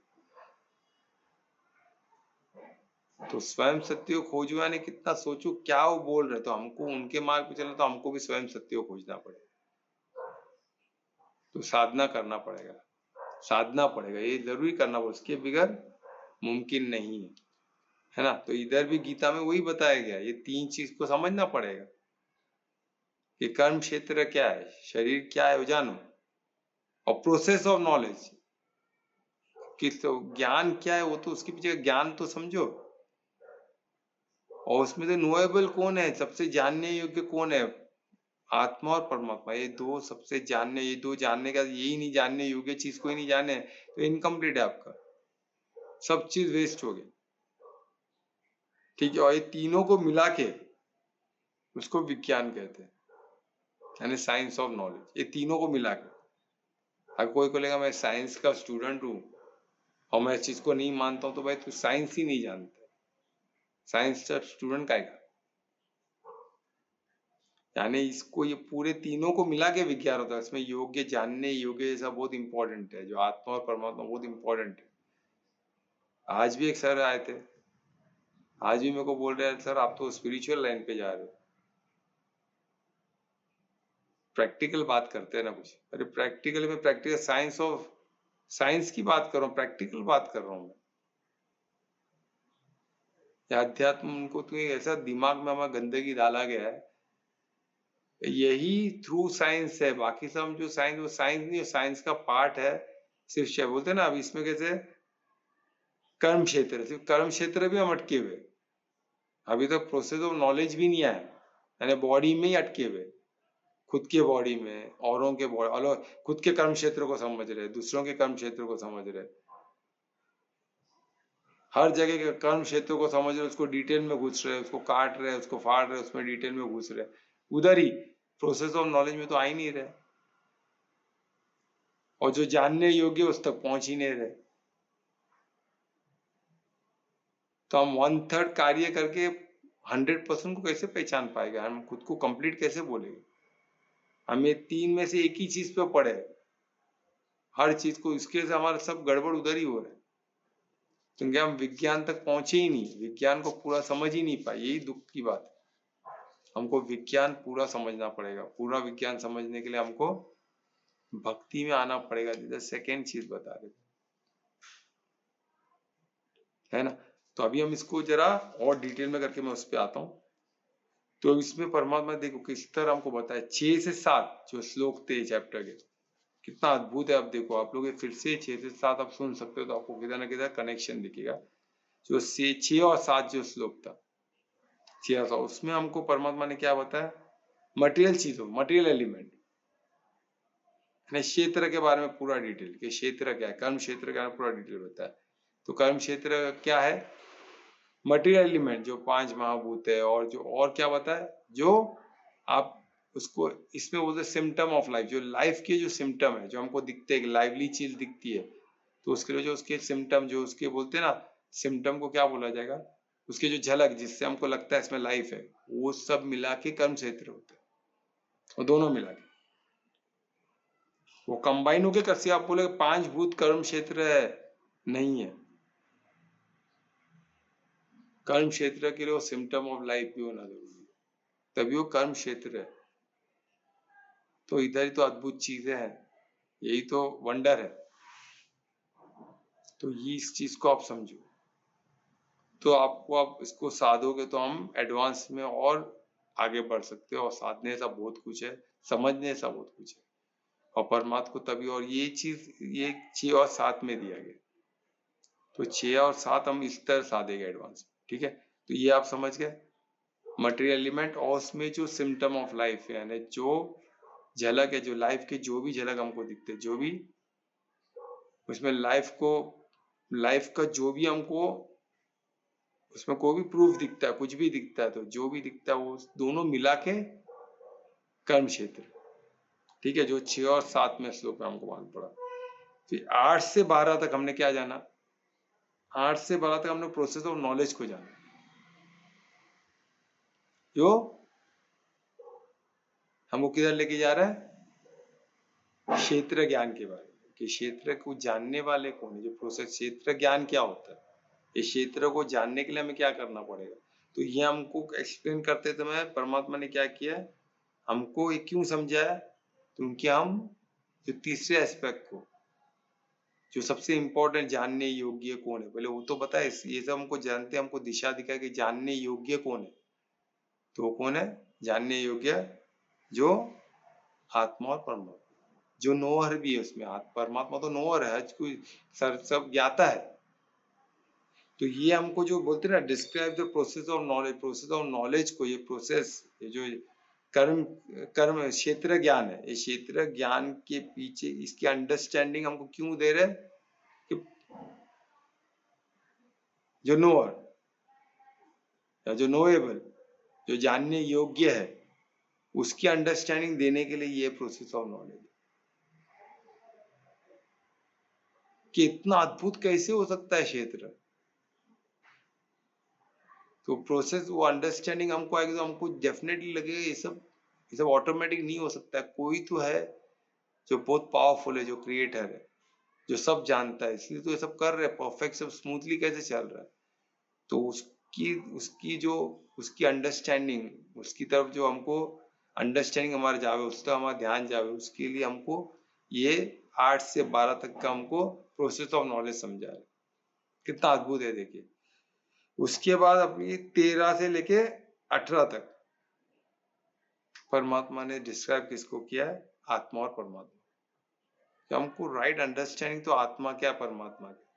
तो स्वयं सत्य को खोजो यानी कितना सोचो क्या वो बोल रहे। तो हमको उनके मार्ग पे चलना, तो हमको भी स्वयं सत्य को खोजना पड़ेगा, तो साधना करना पड़ेगा, साधना पड़ेगा, ये जरूरी करना पड़ेगा, उसके बगैर मुमकिन नहीं है ना। तो इधर भी गीता में वही बताया गया, ये तीन चीज को समझना पड़ेगा कि कर्म क्षेत्र क्या है, शरीर क्या है वो जानो, और प्रोसेस ऑफ नॉलेज कि तो ज्ञान क्या है, वो तो उसके पीछे ज्ञान तो समझो। और उसमें तो नोएबल कौन है, सबसे जानने योग्य कौन है, आत्मा और परमात्मा, ये दो सबसे जानने, ये दो जानने का, यही नहीं जानने योग्य चीज कोई नहीं जाने तो इनकम्प्लीट है आपका, सब चीज वेस्ट हो गई। ठीक है, और ये तीनों को मिला के उसको विज्ञान कहते हैं, यानी साइंस ऑफ नॉलेज। ये तीनों को मिला के, अगर कोई को लेगा मैं साइंस का स्टूडेंट हूँ और मैं इस चीज को नहीं मानता हूँ, तो भाई तू साइंस ही नहीं जानता, साइंस का स्टूडेंट का है। यानी इसको, ये पूरे तीनों को मिला के विज्ञान होता है। इसमें योग्य, जानने योग्य ऐसा बहुत इंपॉर्टेंट है, जो आत्मा और परमात्मा बहुत इंपॉर्टेंट है। आज भी एक सर आए थे, आज भी मेरे को बोल रहे हैं सर आप तो स्पिरिचुअल लाइन पे जा रहे हो, प्रैक्टिकल बात करते हैं ना कुछ। अरे प्रैक्टिकल में, प्रैक्टिकल साइंस ऑफ, साइंस की बात कर रहा हूँ, प्रैक्टिकल बात कर रहा हूँ मैं। अध्यात्म उनको तो ऐसा दिमाग में हमारा गंदगी डाला गया है, यही थ्रू साइंस है। बाकी सब जो साइंस, वो साइंस नहीं है, साइंस का पार्ट है। सिर्फ बोलते हैं ना, अब इसमें कैसे कर्म क्षेत्र, सिर्फ कर्म क्षेत्र भी हम अटके हुए, अभी तक प्रोसेस ऑफ नॉलेज भी नहीं आया, यानी बॉडी में ही अटके हुए, खुद के बॉडी में, औरों के बॉडी, अलग खुद के कर्म क्षेत्र को समझ रहे, दूसरों के कर्म क्षेत्र को समझ रहे, हर जगह के कर्म क्षेत्र को समझ रहे, उसको डिटेल में घुस रहे, उसको काट रहे, उसको फाड़ रहे, उसमें डिटेल में घुस रहे, उधर ही प्रोसेस ऑफ नॉलेज में तो आ ही नहीं रहे, और जो जानने योग्य उस तक पहुंच ही नहीं रहे। तो हम 1/3 कार्य करके 100% को कैसे पहचान पाएगा, हम खुद को कंप्लीट कैसे बोलेंगे? हमें 3 में से एक ही चीज पे पड़े, हर चीज को, इसके से हमारा सब गड़बड़ उधर ही हो रहा है, क्योंकि हम विज्ञान तक पहुंचे ही नहीं, विज्ञान को पूरा समझ ही नहीं पाए। यही दुख की बात है। हमको विज्ञान पूरा समझना पड़ेगा। पूरा विज्ञान समझने के लिए हमको भक्ति में आना पड़ेगा। जैसे सेकेंड चीज बता रहे है ना। तो अभी हम इसको जरा और डिटेल में करके मैं उस पर आता हूँ। तो इसमें परमात्मा देखो किस तरह हमको बताया, 6 से 7 जो श्लोक थे चैप्टर के, कितना अद्भुत है। अब देखो आप लोग फिर से 6 से 7 आप सुन सकते हो, तो आपको किधर ना किधर कनेक्शन दिखेगा। जो 6 और 7 जो श्लोक था, 6 और 7, उसमें हमको परमात्मा ने क्या बताया, मटेरियल चीजों, मटेरियल एलिमेंट, क्षेत्र के बारे में पूरा डिटेल, कि क्षेत्र क्या है, कर्म क्षेत्र के बारे में पूरा डिटेल बताया। तो कर्म क्षेत्र क्या है, मटेरियल एलिमेंट जो 5 महाभूत है, और जो और क्या बताया, जो आप उसको इसमें बोलते सिम्टम ऑफ लाइफ, जो लाइफ के जो सिम्टम है, जो हमको दिखते हैं, लाइवली चीज दिखती है, तो उसके लिए जो उसके सिम्टम, जो उसके बोलते हैं ना, सिम्टम को क्या बोला जाएगा, उसकी जो झलक, जिससे हमको लगता है इसमें लाइफ है, वो सब मिला के कर्म क्षेत्र होता है। वो दोनों मिला के, वो कंबाइन होके कैसे आप बोले 5 भूत कर्म क्षेत्र है, नहीं है। कर्म क्षेत्र के लिए वो सिम्टम ऑफ लाइफ भी होना जरूरी है, तभी वो कर्म क्षेत्र है। तो इधर ही तो अद्भुत चीजें हैं, यही तो वंडर है। तो ये इस चीज को आप समझो, तो आपको आप इसको साधोगे तो हम एडवांस में और आगे बढ़ सकते हो। और साधने सा बहुत कुछ है, समझने सा बहुत कुछ है, और परमात्मा को तभी, और ये चीज ये 6 और 7 में दिया गया। तो 6 और 7 हम इस तरह साधेंगे एडवांस, ठीक है। तो ये आप समझ गए मटेरियल एलिमेंट, और उसमें जो सिम्टम ऑफ लाइफ है, यानी जो झलक है, जो लाइफ के जो भी झलक हमको दिखते, जो भी उसमें लाइफ का जो भी हमको उसमें कोई भी प्रूफ दिखता है, कुछ भी दिखता है, तो जो भी दिखता है वो दोनों मिला के कर्म क्षेत्र, ठीक है। जो 6 और 7 में श्लोक में हमको मालूम पड़ा। फिर 8 से 12 तक हमने क्या जाना, 8 से 12 तक हमने प्रोसेस ऑफ नॉलेज को जाना, जो हमको किधर लेके जा रहा है, क्षेत्र ज्ञान के बारे में, कि क्षेत्र को जानने वाले कौन है, जो प्रोसेस, क्षेत्र ज्ञान क्या होता है, इस क्षेत्र को जानने के लिए हमें क्या करना पड़ेगा। तो ये हमको एक्सप्लेन करते समय परमात्मा ने क्या किया, हमको ये क्यों समझाया, क्योंकि हम जो तीसरे एस्पेक्ट को, जो सबसे इंपॉर्टेंट, जानने योग्य कौन है, पहले वो तो बताए, ये सब हमको जानते, हमको दिशा दिखाए कि जानने योग्य कौन है। तो कौन है जानने योग्य, जो आत्मा और परमात्मा, जो नोअर भी है उसमें, परमात्मा तो नोअर है, सब ज्ञाता है। तो ये हमको जो बोलते हैं ना, describe the process of knowledge, process of knowledge को, ये प्रोसेस, ये जो कर्म क्षेत्र ज्ञान है, ये क्षेत्र ज्ञान के पीछे इसकी अंडरस्टैंडिंग हमको क्यों दे रहे, कि जो नोअर या जो नोएबल, जो जानने योग्य है, उसकी अंडरस्टैंडिंग देने के लिए ये प्रोसेस ऑफ नॉलेज, कि इतना अद्भुत कैसे हो सकता है क्षेत्र। तो प्रोसेस, वो अंडरस्टैंडिंग हमको आएगी, तो हमको डेफिनेटली लगेगा ये सब ऑटोमेटिक नहीं हो सकता है, कोई तो है जो बहुत पावरफुल है, जो क्रिएटर है, जो सब जानता है, इसलिए तो ये सब कर रहे हैं, परफेक्ट, सब स्मूथली कैसे चल रहा है। तो उसकी अंडरस्टैंडिंग, उसकी तरफ जो हमको अंडरस्टैंडिंग हमारे जावे, उस तरफ हमारा ध्यान जावे, उसके लिए हमको ये 8 से 12 तक का हमको प्रोसेस ऑफ नॉलेज समझा है। कितना अद्भुत है देखिए। उसके बाद अपनी 13 से लेके 18 तक परमात्मा ने डिस्क्राइब किसको किया है? आत्मा और परमात्मा। तो हमको राइट अंडरस्टैंडिंग तो आत्मा क्या परमात्मा क्या,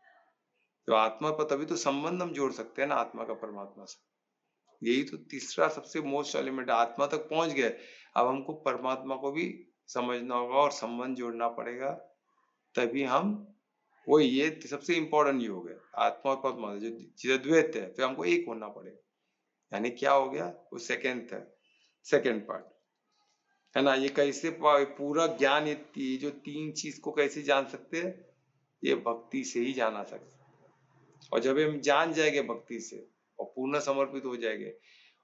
तो आत्मा पर तभी तो संबंध हम जोड़ सकते हैं ना आत्मा का परमात्मा से। यही तो तीसरा सबसे मोस्ट एलिमेंट, आत्मा तक पहुंच गए, अब हमको परमात्मा को भी समझना होगा और संबंध जोड़ना पड़ेगा, तभी हम वो ये सबसे इंपॉर्टेंट ये हो गया, आत्मा और परमात्मा जो चीजें द्वैत है, फिर हमको एक होना पड़ेगा। यानी क्या हो गया वो सेकेंड पार्ट है ना। ये कैसे पूरा ज्ञान, ये जो तीन चीज को कैसे जान सकते हैं? ये भक्ति से ही जाना सकते हैं। और जब हम जान जाएंगे भक्ति से और पूर्ण समर्पित हो जाएंगे,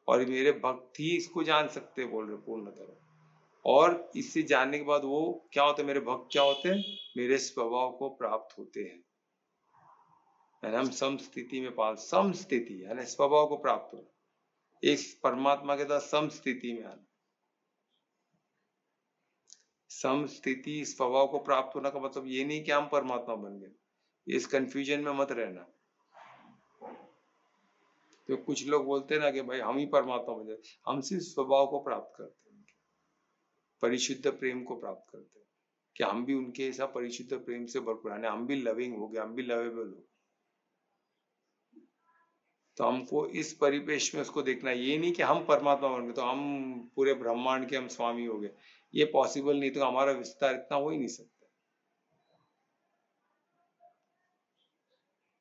और मेरे भक्त ही इसको जान सकते बोल रहे पूर्ण तरह, और इससे जानने के बाद वो क्या होते, मेरे भक्त क्या होते हैं? मेरे स्वभाव को प्राप्त होते हैं। हम सम स्थिति में सम स्थिति यानी स्वभाव को प्राप्त हो, एक परमात्मा के साथ सम स्थिति में आना। सम स्थिति स्वभाव को प्राप्त होने का मतलब ये नहीं कि हम परमात्मा बन गए, इस कंफ्यूजन में मत रहना। तो कुछ लोग बोलते हैं ना कि भाई हम ही परमात्मा बन जाए, हम सिर्फ स्वभाव को प्राप्त करते हैं, परिशुद्ध प्रेम को प्राप्त करते हैं, कि हम भी उनके ऐसा परिशुद्ध प्रेम से भरपूर आने, हम भी लविंग हो गए, हम भी लवेबल हो। तो हमको इस परिवेश में उसको देखना, ये नहीं कि हम परमात्मा बन गए तो हम पूरे ब्रह्मांड के हम स्वामी हो गए, ये पॉसिबल नहीं, तो हमारा विस्तार इतना हो ही नहीं सकता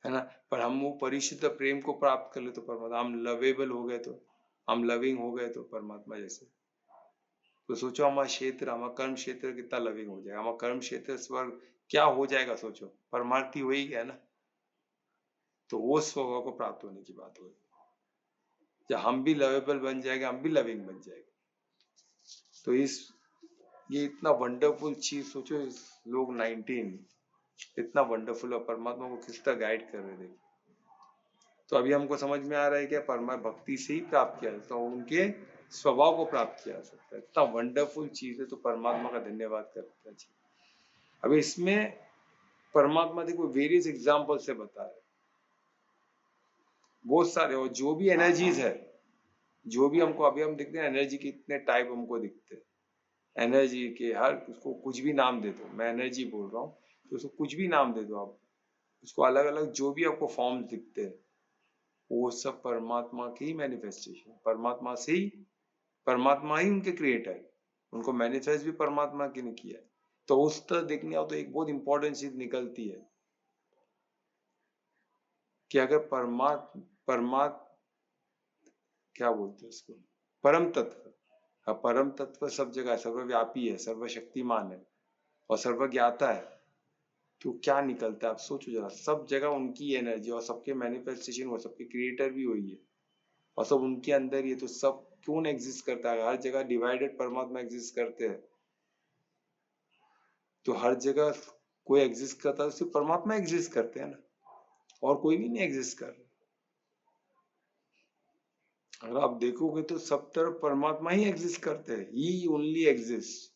है ना। पर हम वो परिशुद्ध प्रेम को प्राप्त कर ले तो परमात्मा, हम लवेबल हो गए, तो हम लविंग हो गए तो परमात्मा जैसे। तो सोचो हमारा क्षेत्र, हमारा कर्म क्षेत्र कितना लविंग हो जाएगा, हमारा कर्म क्षेत्र स्वर्ग क्या हो जाएगा, सोचो परमार्थी हो ही गया ना। तो वो स्वभाव को प्राप्त होने की बात होगी, जब हम भी लवेबल बन जाएंगे, हम भी लविंग बन जाएंगे। तो ये इतना वंडरफुल चीज सोचो, लोग 19 इतना वंडरफुल और परमात्मा को किस तरह गाइड कर रहे थे। तो अभी हमको समझ में आ रहा है कि परमात्मा भक्ति से ही प्राप्त किया, तो उनके स्वभाव को प्राप्त किया जा सकता है। इतना वंडरफुल चीज है, तो परमात्मा का धन्यवाद करना चाहिए। अभी इसमें परमात्मा देखो वेरियस एग्जाम्पल से बता रहे, बहुत सारे, और जो भी एनर्जीज है, जो भी हमको अभी हम देखते हैं एनर्जी के इतने टाइप हमको दिखते हैं, एनर्जी के हर उसको कुछ भी नाम दे दो, मैं एनर्जी बोल रहा हूँ तो उसको कुछ भी नाम दे दो आप, उसको अलग अलग जो भी आपको फॉर्म दिखते हैं, वो सब परमात्मा की मैनिफेस्टेशन, परमात्मा ही उनके क्रिएटर है, उनको मैनिफेस्ट भी परमात्मा की ने किया है। तो उस तरह देखने आओ तो एक बहुत इंपॉर्टेंट चीज निकलती है कि अगर परमात्मा क्या बोलते हैं उसको, परम तत्व, हाँ परम तत्व सब जगह सर्वव्यापी है, सर्वशक्तिमान है और सर्वज्ञाता है, तो क्या निकलता है आप सोचो जरा, सब जगह उनकी एनर्जी और सबके मैनिफेस्टेशन वो सबके क्रिएटर भी वही है और सब उनके अंदर ही है, तो सब क्यों एग्जिस्ट करता है, हर जगह डिवाइडेड परमात्मा एग्जिस्ट करते हैं, तो हर जगह कोई एग्जिस्ट करता है, सिर्फ परमात्मा एग्जिस्ट करते हैं ना, और कोई भी नहीं एग्जिस्ट कर रहा। अगर आप देखोगे तो सब तरफ परमात्मा ही एग्जिस्ट करते हैं, ही ओनली एग्जिस्ट,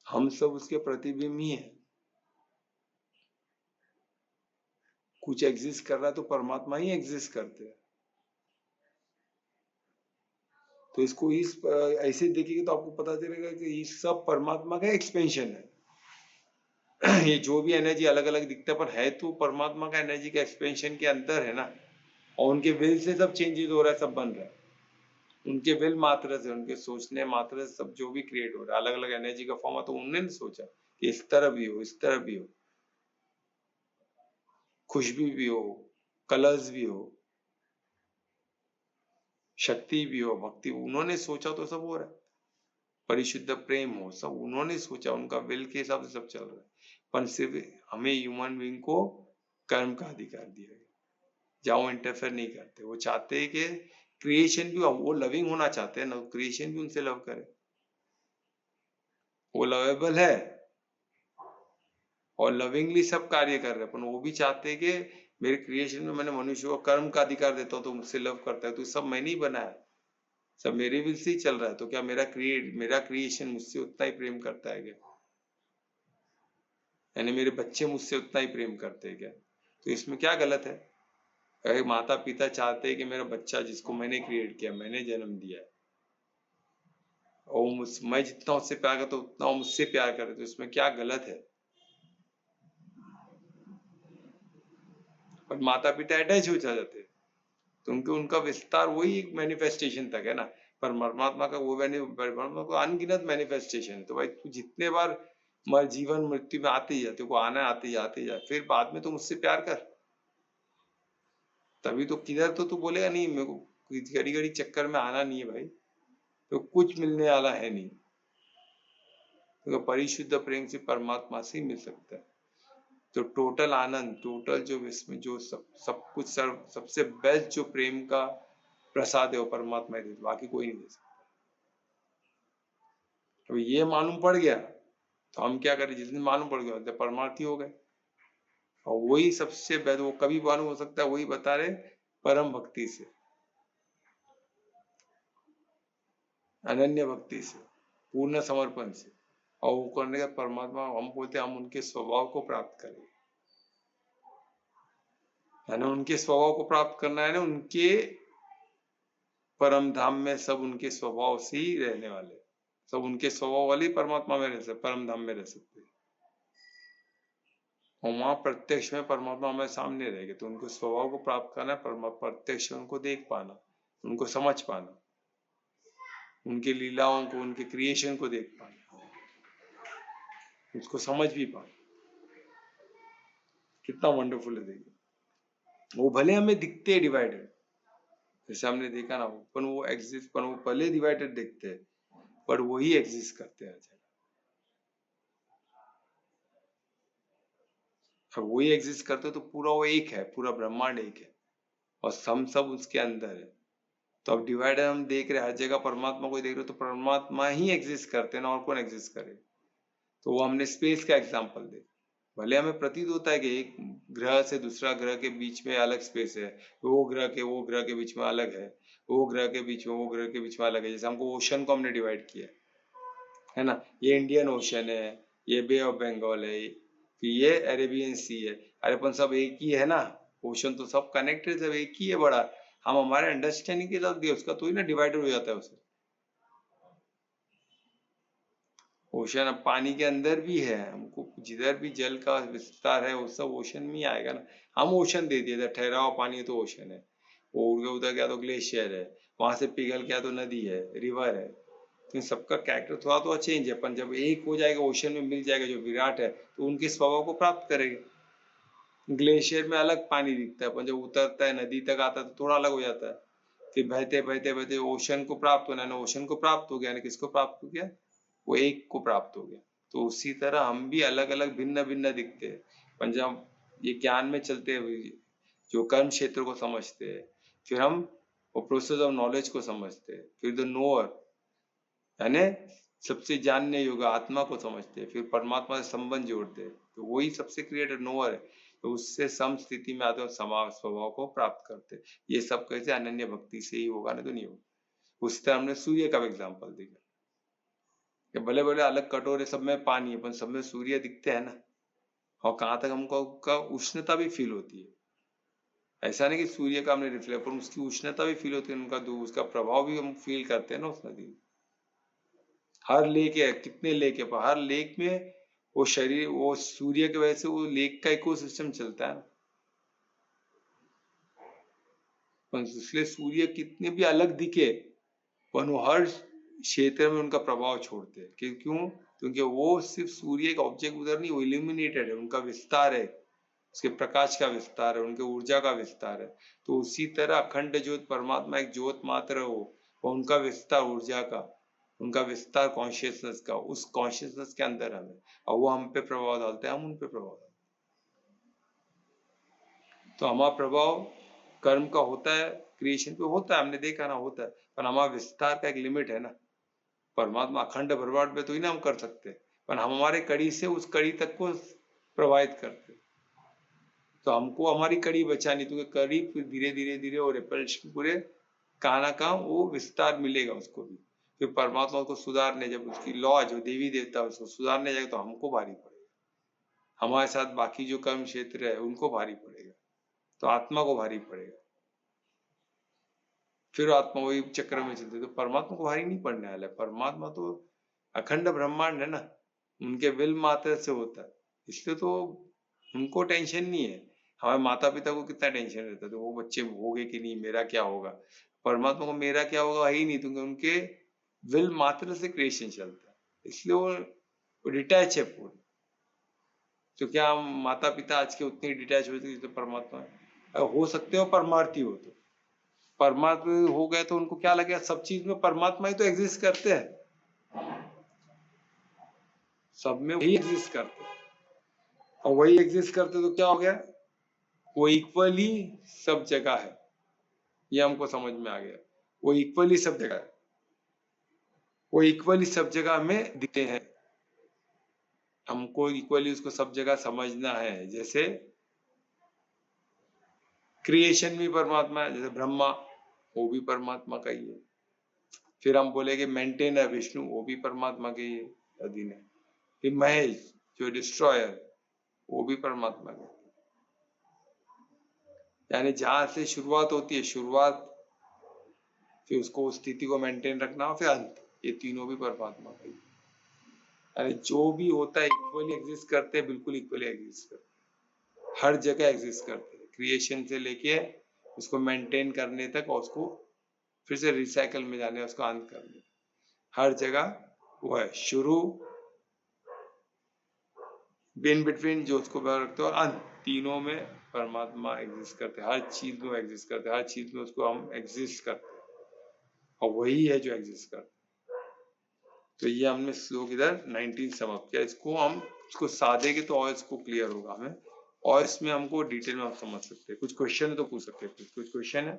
हम सब उसके प्रतिबिंब ही हैं। कुछ एग्जिस्ट कर रहा है तो परमात्मा ही एग्जिस्ट करते हैं। तो इसको इस ऐसे देखिएगा तो आपको पता चलेगा कि ये सब परमात्मा का एक्सपेंशन है। ये जो भी एनर्जी अलग अलग दिखता है, पर है तो परमात्मा का एनर्जी का एक्सपेंशन के अंदर है ना, और उनके विल से सब चेंजेस हो रहा है, सब बन रहा है, उनके विल मात्र से, उनके सोचने मात्र से सब जो भी क्रिएट हो रहा है, अलग अलग एनर्जी का फॉर्म है, तो उन्होंने सोचा कि इस तरह भी हो, इस तरह भी हो, खुशबू भी हो, कलर्स भी हो, शक्ति भी हो, भक्ति, उन्होंने सोचा तो सब हो रहा है, परिशुद्ध प्रेम हो, सब उन्होंने सोचा, उनका विल के हिसाब से सब चल रहा है। पर सिर्फ हमें ह्यूमन बीइंग को कर्म का अधिकार दिया गया, जहाँ वो इंटरफेयर नहीं करते, वो चाहते हैं कि क्रिएशन भी, वो लविंग होना चाहते हैं ना, क्रिएशन भी उनसे लव करे, वो लवेबल है और लविंगली सब कार्य कर रहे हैं, पर वो भी चाहते हैं कि मेरे क्रिएशन में मैंने मनुष्य को कर्म का अधिकार देता हूँ, तो मुझसे लव करता है, तो सब मैंने ही बनाया, सब मेरे विल से ही चल रहा है, तो क्या मेरा क्रिएशन मुझसे उतना ही प्रेम करता है क्या, यानी मेरे बच्चे मुझसे उतना ही प्रेम करते हैं क्या? तो इसमें क्या गलत है? अगर माता पिता चाहते हैं कि मेरा बच्चा जिसको मैंने क्रिएट किया, मैंने जन्म दिया है, और मैं जितना उससे प्यार करता हूँ उतना वो मुझसे प्यार करे, तो इसमें क्या गलत है? और माता पिता अटैच हो जाते हैं, तो उनका विस्तार वही एक मैनिफेस्टेशन तक है ना। पर परमात्मा का वो परमात्मा को अनगिनत मैनिफेस्टेशन। तो भाई तू जितने बार जीवन मृत्यु में आते ही जाते को आना है, आते ही आते जा, फिर बाद में तो मुझसे प्यार कर, तभी तो। किधर तो तू बोलेगा नहीं मेरे को घड़ी घड़ी चक्कर में आना नहीं है भाई, तो कुछ मिलने वाला है नहीं। तो परिशुद्ध प्रेम से परमात्मा से ही मिल सकता है। तो टोटल आनंद, टोटल जो इसमें जो सब कुछ सबसे बेस्ट जो प्रेम का प्रसाद है वो परमात्मा ही दे, बाकी कोई नहीं दे सकता। तो ये मालूम पड़ गया तो हम क्या करें? जिस दिन मालूम पड़ गया तो परमार्थी हो गए। और वही सबसे बेस्ट, वो कभी मालूम हो सकता है, वही बता रहे परम भक्ति से, अनन्य भक्ति से, पूर्ण समर्पण से। और वो करने का परमात्मा, हम बोलते हैं हम उनके स्वभाव को प्राप्त करें, है ना। उनके स्वभाव को प्राप्त करना है ना, उनके परम धाम में सब उनके स्वभाव से ही रहने वाले, सब उनके स्वभाव वाले परमात्मा में रह सकते, परम धाम में रह सकते। और वहां प्रत्यक्ष में परमात्मा हमारे सामने रहेगा, तो उनको स्वभाव को प्राप्त करना है, परमात्मा प्रत्यक्ष उनको देख पाना, उनको समझ पाना, उनकी लीलाओं को, उनके क्रिएशन को देख पाना, उसको समझ भी पाना। कितना वंडरफुल है देखिए। वो भले हमें दिखते हैं डिवाइडेड, जैसे हमने देखा ना, पर वो एग्जिस्ट, पर वो भले डिवाइडेड दिखते हैं, पर वही एग्जिस्ट करते हैं। अब वही एग्जिस्ट करते तो पूरा वो एक है, पूरा ब्रह्मांड एक है, और हम सब उसके अंदर है। तो अब डिवाइडर हम देख रहे हैं हर जगह, परमात्मा को देख रहे हो तो परमात्मा ही एग्जिस्ट करते हैं ना, और कौन एग्जिस्ट करे? तो वो हमने स्पेस का एग्जांपल दे। भले हमें प्रतीत होता है कि एक ग्रह से दूसरा ग्रह के बीच में अलग स्पेस है, वो ग्रह के बीच में अलग है, वो ग्रह के बीच में वो ग्रह के बीच में अलग है। जैसे हमको ओशन को हमने डिवाइड किया है ना, ये इंडियन ओशन है, ये बे ऑफ बंगाल है, फिर ये अरेबियन सी है। अरे अपन सब एक ही है ना, ओशन तो सब कनेक्टेड, सब एक ही है बड़ा। हम हमारे अंडरस्टैंडिंग के साथ दिया उसका तो ही ना डिवाइडेड हो जाता है उसे। ओशन अब पानी के अंदर भी है, हमको जिधर भी जल का विस्तार है वो सब ओशन में ही आएगा ना। हम ओशन दे दिए थे, ठहराव पानी तो ओशन है, वो उड़ के उधर गया तो ग्लेशियर है, वहां से पिघल गया तो नदी है, रिवर है। तो सबका कैरेक्टर थोड़ा तो चेंज है, पर जब एक हो जाएगा, ओशन में मिल जाएगा जो विराट है, तो उनके स्वभाव को प्राप्त करेगा। ग्लेशियर में अलग पानी दिखता है, पर जब उतरता है नदी तक आता है तो थोड़ा अलग हो जाता है। फिर बहते बहते बहते ओशन को प्राप्त होना है, ओशन को प्राप्त हो गया ना, किसको प्राप्त हो गया? वो एक को प्राप्त हो गया। तो उसी तरह हम भी अलग अलग भिन्न भिन्न दिखते हैं, पर जब ये ज्ञान में चलते हुए जो कर्म क्षेत्र को समझते हैं, फिर हम वो प्रोसेस ऑफ नॉलेज को समझते हैं, फिर द नोअर यानी सबसे जानने योग्य आत्मा को समझते हैं, फिर परमात्मा से संबंध जोड़ते हैं, तो वही सबसे क्रिएटर नोअर है। तो उससे सम स्थिति में आते हैं, समाज स्वभाव को प्राप्त करते हैं। ये सब कैसे? अनन्य भक्ति से ही होगा, नहीं तो नहीं होगा। उस तरह हमने सूर्य का एग्जाम्पल दिया कि भले भले अलग कटोरे सब में पानी है, पर सब में सूर्य दिखते हैं ना। और कहाँ तक हमको का उष्णता भी फील होती है। ऐसा नहीं कि सूर्य का हमने रिफ्लेक्ट, पर उसकी उष्णता भी फील होती है, उनका उसका प्रभाव भी हम फील करते हैं ना उस नदी में। हर लेक है, कितने लेक है, पर हर लेक में वो शरीर, वो सूर्य की वजह से वो लेक का इकोसिस्टम चलता है ना। इसलिए सूर्य कितने भी अलग दिखे, पर वो हर क्षेत्र में उनका प्रभाव छोड़ते हैं। क्यों? क्योंकि वो सिर्फ सूर्य एक ऑब्जेक्ट उधर नहीं, वो इल्यूमिनेटेड है, उनका विस्तार है, उसके प्रकाश का विस्तार है, उनके ऊर्जा का विस्तार है। तो उसी तरह अखंड ज्योत परमात्मा एक ज्योत मात्र हो, और उनका विस्तार ऊर्जा का, उनका विस्तार कॉन्शियसनेस का, उस कॉन्शियसनेस के अंदर हमें, और वो हम पे प्रभाव डालते हैं, हम उन पे प्रभाव डालते हैं। तो हमारा प्रभाव कर्म का होता है, क्रिएशन पे होता है, हमने देखा ना, होता है, पर हमारा विस्तार का एक लिमिट है ना। परमात्मा अखंड भरवाट में तो ही ना हम कर सकते, पर हम हमारे कड़ी से उस कड़ी तक को प्रवाहित करते। तो हमको हमारी कड़ी बचानी, तो कड़ी फिर धीरे धीरे धीरे और रिपल्शन पूरे कहाँ ना कहाँ वो विस्तार मिलेगा उसको भी। फिर परमात्मा को सुधारने, जब उसकी लॉ जो देवी देवता उसको सुधारने जाएगा, तो हमको भारी पड़ेगा, हमारे साथ बाकी जो कर्म क्षेत्र है उनको भारी पड़ेगा, तो आत्मा को भारी पड़ेगा। फिर आत्मा वही चक्र में चलती है। तो परमात्मा को भारी नहीं पड़ने वाला है। परमात्मा तो अखंड ब्रह्मांड है ना, उनके विल मात्र से होता है, इसलिए तो उनको टेंशन नहीं है। हमारे माता पिता को कितना टेंशन रहता है, तो वो बच्चे होगे कि नहीं, मेरा क्या होगा। परमात्मा को मेरा क्या होगा ही नहीं, क्योंकि उनके विल मात्र से क्रिएशन चलता है, इसलिए वो डिटैच है पूर्ण। तो क्या हम माता पिता आज के उतने डिटैच होते जितने परमात्मा है? हो सकते हो परमार्थी हो, तो परमात्मा हो गए तो उनको क्या लगेगा, सब चीज में परमात्मा ही तो एग्जिस्ट करते हैं, सब में वही एग्जिस्ट करते हैं। और वही एग्जिस्ट करते तो क्या हो गया, वो इक्वली सब जगह है, ये हमको समझ में आ गया। वो इक्वली सब जगह है, वो इक्वली सब जगह में दिखते हैं। हमको इक्वली उसको सब जगह समझना है। जैसे क्रिएशन भी परमात्मा है, जैसे ब्रह्मा वो भी परमात्मा का ही है। फिर हम बोलेंगे मेंटेनर विष्णु, वो भी परमात्मा के ही अधीन है। फिर महेश जो डिस्ट्रॉयर, वो भी परमात्मा का। यानी जहां से शुरुआत होती है, शुरुआत, फिर उसको उस स्थिति को मेंटेन रखना, फिर अंत, ये तीनों भी परमात्मा का ही। यानी जो भी होता है इक्वली एग्जिस्ट करते हैं, बिल्कुल इक्वली एग्जिस्ट करते हैं, हर जगह एग्जिस्ट करते हैं, क्रिएशन से लेके उसको मेंटेन करने तक, और उसको फिर से रिसाइकल में जाने, उसको अंत करने, हर जगह वो है। शुरू, इन बिटवीन जो उसको रखते हो, अंत, तीनों में परमात्मा एग्जिस्ट करते हैं, हर चीज में एग्जिस्ट करते हैं, हर चीज में उसको हम एग्जिस्ट करते हैं, और वही है जो एग्जिस्ट करता है। तो ये हमने श्लोक इधर 19 समाप्त किया। इसको हम इसको सादेंगे तो और इसको क्लियर होगा हमें, और इसमें हमको डिटेल में हम समझ सकते हैं। कुछ क्वेश्चन है तो पूछ सकते हैं, कुछ क्वेश्चन है?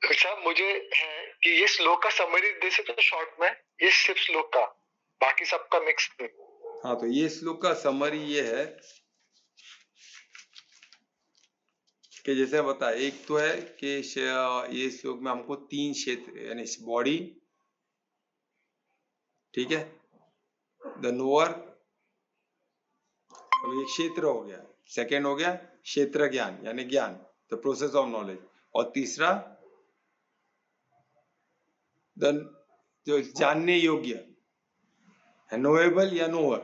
साहब मुझे है कि ये श्लोक का समरी दे सकते तो शॉर्ट में, ये सिर्फ श्लोक का, बाकी सबका मिक्स नहीं। हाँ, तो ये श्लोक का समरी ये है कि जैसे बता, एक तो है कि ये श्लोक में हमको 3 क्षेत्र, यानी बॉडी, ठीक है, द नोअर, अब ये क्षेत्र हो गया, सेकेंड हो गया क्षेत्र ज्ञान, यानी ज्ञान, द प्रोसेस ऑफ नॉलेज, और तीसरा द जो जानने योग्य है, नोएबल या नोअर,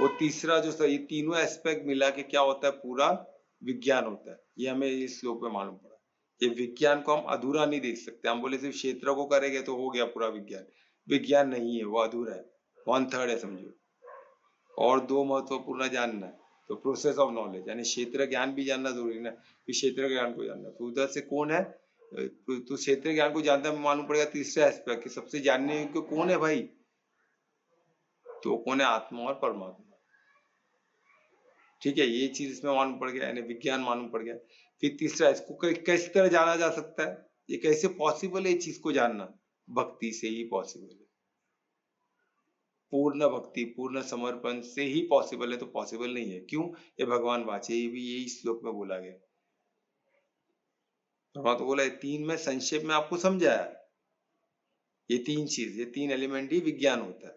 वो तीसरा जो ये तीनों एस्पेक्ट मिला के क्या होता है, पूरा विज्ञान होता है। ये हमें इस श्लोक में मालूम पड़ा। ये विज्ञान को हम अधूरा नहीं देख सकते। हम बोले सिर्फ क्षेत्र को करेंगे तो हो गया पूरा विज्ञान, विज्ञान नहीं है, वो अधूरा है, 1/3 है समझो। और 2 महत्वपूर्ण जानना है, तो प्रोसेस ऑफ नॉलेज, यानी क्षेत्र ज्ञान भी जानना जरूरी ना, फिर क्षेत्र ज्ञान को जानना। तो उधर से कौन है, तो क्षेत्र ज्ञान को जानता है, मालूम पड़ेगा तीसरा एस्पेक्ट कि सबसे जानने योग्य कौन है भाई, तो कौन है, आत्मा और परमात्मा। ठीक है, ये चीज इसमें मालूम पड़ गया, यानी विज्ञान मालूम पड़ गया। फिर तीसरा, इसको किस तरह जाना जा सकता है, ये कैसे पॉसिबल है इस चीज को जानना, भक्ति से ही पॉसिबल है। पूर्ण भक्ति, पूर्ण समर्पण से ही पॉसिबल है, तो पॉसिबल नहीं है क्यों, ये भगवान वाचे, ये भी यही श्लोक में बोला गया। तो बोला 3 में संक्षेप में आपको समझाया, ये 3 चीज, ये 3 एलिमेंट ही विज्ञान होता है।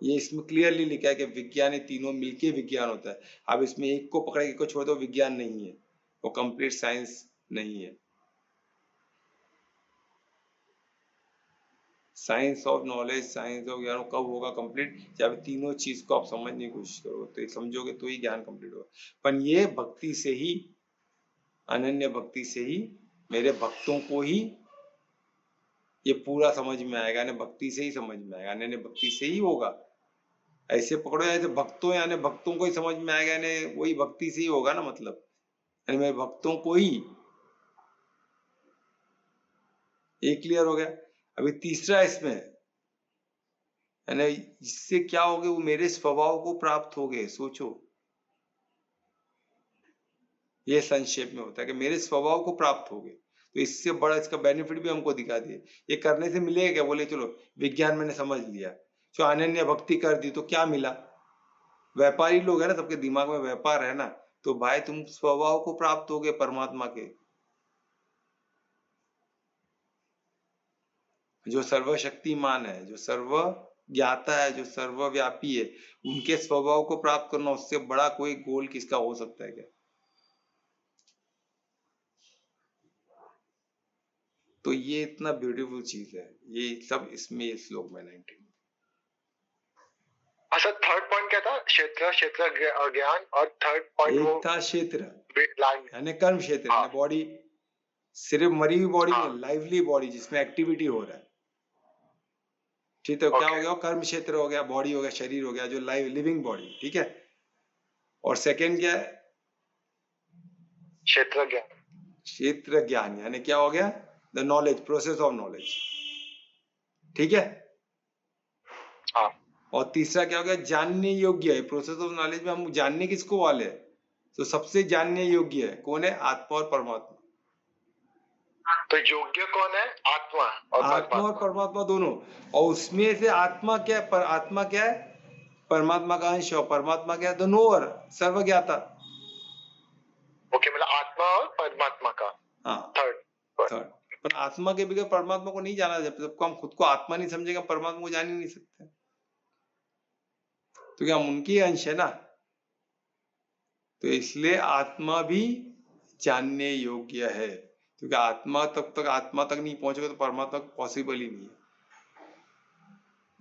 ये इसमें क्लियरली लिखा है कि विज्ञान, ये तीनों मिलके विज्ञान होता है। अब इसमें एक को पकड़ के एक को छोड़ दो, विज्ञान नहीं है, वो कंप्लीट साइंस नहीं है। Science of knowledge, science of ज्ञान कब होगा कंप्लीट, जब तीनों चीज को आप समझने की कोशिश करो, तो समझोगे तो ही ज्ञान कंप्लीट होगा। पर ये भक्ति से ही, अनन्य भक्ति से ही, मेरे भक्तों को ही ये पूरा समझ में आएगा, यानी भक्ति से ही समझ में आएगा, अनन्य भक्ति से ही होगा। ऐसे पकड़ो, ऐसे भक्तों, यानी भक्तों को ही समझ में आएगा, यानी वही भक्ति से ही होगा ना, मतलब यानी मेरे भक्तों को ही। ये क्लियर हो गया। अभी तीसरा इसमें, यानी इससे क्या हो गया, वो मेरे स्वभाव को प्राप्त हो गए। सोचो, ये संक्षेप में होता है कि मेरे स्वभाव को प्राप्त हो गए। तो इससे बड़ा इसका बेनिफिट भी हमको दिखा दिए। ये करने से मिलेगा क्या, बोले चलो विज्ञान मैंने समझ लिया, जो अनन्य भक्ति कर दी तो क्या मिला, व्यापारी लोग है ना, सबके दिमाग में व्यापार है ना, तो भाई तुम स्वभाव को प्राप्त हो गए परमात्मा के, जो सर्वशक्तिमान है, जो सर्व ज्ञाता है, जो सर्वव्यापी है, उनके स्वभाव को प्राप्त करना, उससे बड़ा कोई गोल किसका हो सकता है क्या? तो ये इतना ब्यूटीफुल चीज है, ये सब इसमें इस श्लोक में 19। अच्छा, थर्ड पॉइंट क्या था? क्षेत्र, क्षेत्र ज्ञान, और थर्ड पॉइंट वो एक था क्षेत्र लाइन, यानी कर्म क्षेत्र, हाँ, यानी बॉडी, सिर्फ मरी हुई बॉडी हाँ, नहीं, लाइवली बॉडी जिसमें एक्टिविटी हो रहा है। ठीक है, क्या हो गया? कर्म क्षेत्र हो गया, बॉडी हो गया, शरीर हो गया, जो लाइव लिविंग बॉडी, ठीक है। और सेकेंड क्या है? क्षेत्र ज्ञान, क्षेत्र ज्ञान, यानी क्या हो गया? The knowledge, process of knowledge, ठीक है। हाँ, और तीसरा क्या हो गया? जानने योग्य है। प्रोसेस ऑफ नॉलेज में हम जानने किसको वाले हैं? तो सबसे जानने योग्य है कौन है? आत्मा और परमात्मा। तो योग्य कौन है? आत्मा और आत्मा और परमात्मा दोनों। और उसमें से आत्मा क्या है? आत्मा क्या है? परमात्मा का अंश। और परमात्मा क्या है? The knower, सर्वज्ञाता। ओके, मतलब आत्मा और परमात्मा का, हाँ, थर्ड। पर आत्मा के बगैर परमात्मा को नहीं जाना। जब तक हम खुद को आत्मा नहीं समझेगा, परमात्मा को जान ही नहीं सकते। तो क्या हम उनकी अंश है ना? तो इसलिए आत्मा भी जानने योग्य है, क्योंकि आत्मा तक नहीं पहुंचेगा तो परमात्मा पॉसिबल ही नहीं है।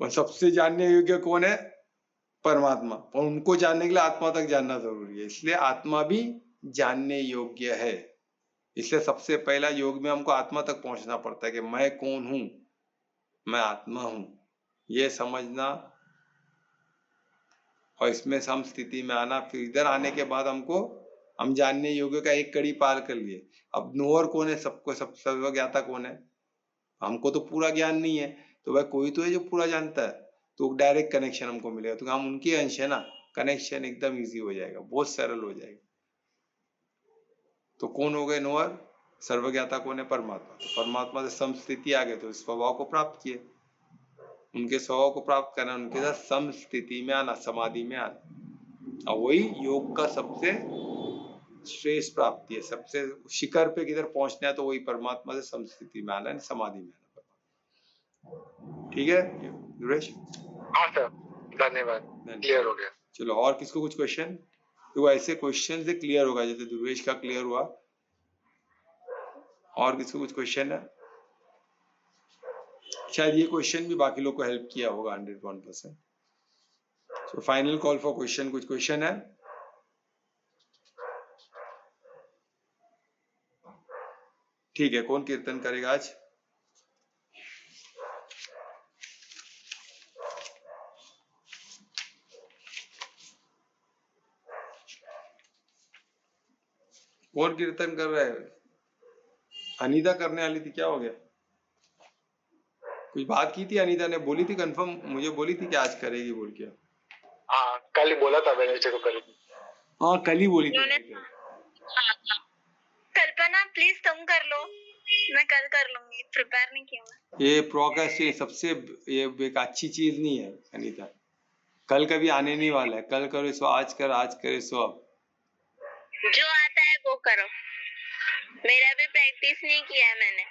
और सबसे जानने योग्य कौन है? परमात्मा। और उनको जानने के लिए आत्मा तक जानना जरूरी है, इसलिए आत्मा भी जानने योग्य है। इसलिए सबसे पहला योग में हमको आत्मा तक पहुंचना पड़ता है कि मैं कौन हूं, मैं आत्मा हूं, ये समझना। और इसमें सम स्थिति में आना। फिर इधर आने के बाद हम जानने योग्य का एक कड़ी पार कर लिए। अब नोअर कौन है? सबको सब सर्वज्ञाता कौन है? हमको तो पूरा ज्ञान नहीं है, तो वह कोई तो है जो पूरा जानता है, तो डायरेक्ट कनेक्शन हमको मिलेगा। तो हम उनके अंश है ना, कनेक्शन एकदम इजी हो जाएगा, बहुत सरल हो जाएगा। तो कौन हो गए नोअर? सर्वज्ञाता कौन है? परमात्मा। तो परमात्मा से समस्थिति आ गए तो स्वभाव को प्राप्त किए। उनके स्वभाव को प्राप्त करना, उनके साथ समस्थिति में आना, समाधि में आना। और वही योग का सबसे श्रेष्ठ प्राप्ति है। सबसे शिखर पे किधर पहुंचना है? तो वही परमात्मा से समस्थिति में आना, समाधि में आना। ठीक है दुरेश? हाँ सर, धन्यवाद, क्लियर हो गया। चलो, और किसको कुछ क्वेश्चन? तो ऐसे क्वेश्चन से क्लियर होगा, जैसे दुर्वेश का क्लियर हुआ। और किसको कुछ क्वेश्चन है? शायद ये क्वेश्चन भी बाकी लोग को हेल्प किया होगा 101%। So final call for question. कुछ क्वेश्चन है? ठीक है, कौन कीर्तन करेगा आज? कौन कीर्तन कर रहा है? अनीता करने वाली थी, क्या हो गया? कुछ बात की थी अनीता ने, बोली थी कंफर्म, मुझे बोली थी कि आज करेगी बोल के। हाँ, कल ही बोला था मैंने को करेगी। हाँ, कल ही बोली थी। कल्पना प्लीज तुम कर लो, मैं कल कर लूंगी, प्रिपेयर नहीं किया मैं। ये प्रोक्रेस्टिनेशन सबसे ये एक अच्छी चीज नहीं है अनीता। कल कभी आने नहीं वाला है। कल करो सो आज कर, आज करे सो अब। जो आता है वो करो, मेरा भी प्रैक्टिस नहीं किया है मैंने।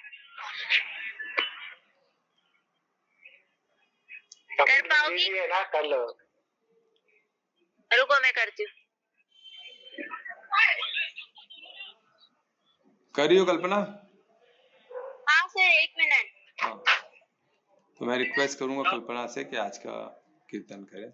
कर पाओगी? है ना कल? रुको मैं करती हूँ। करियो कल्पना। हाँ सर, 1 मिनट। हाँ, तो मैं रिक्वेस्ट करूंगा कल्पना से कि आज का कीर्तन करें।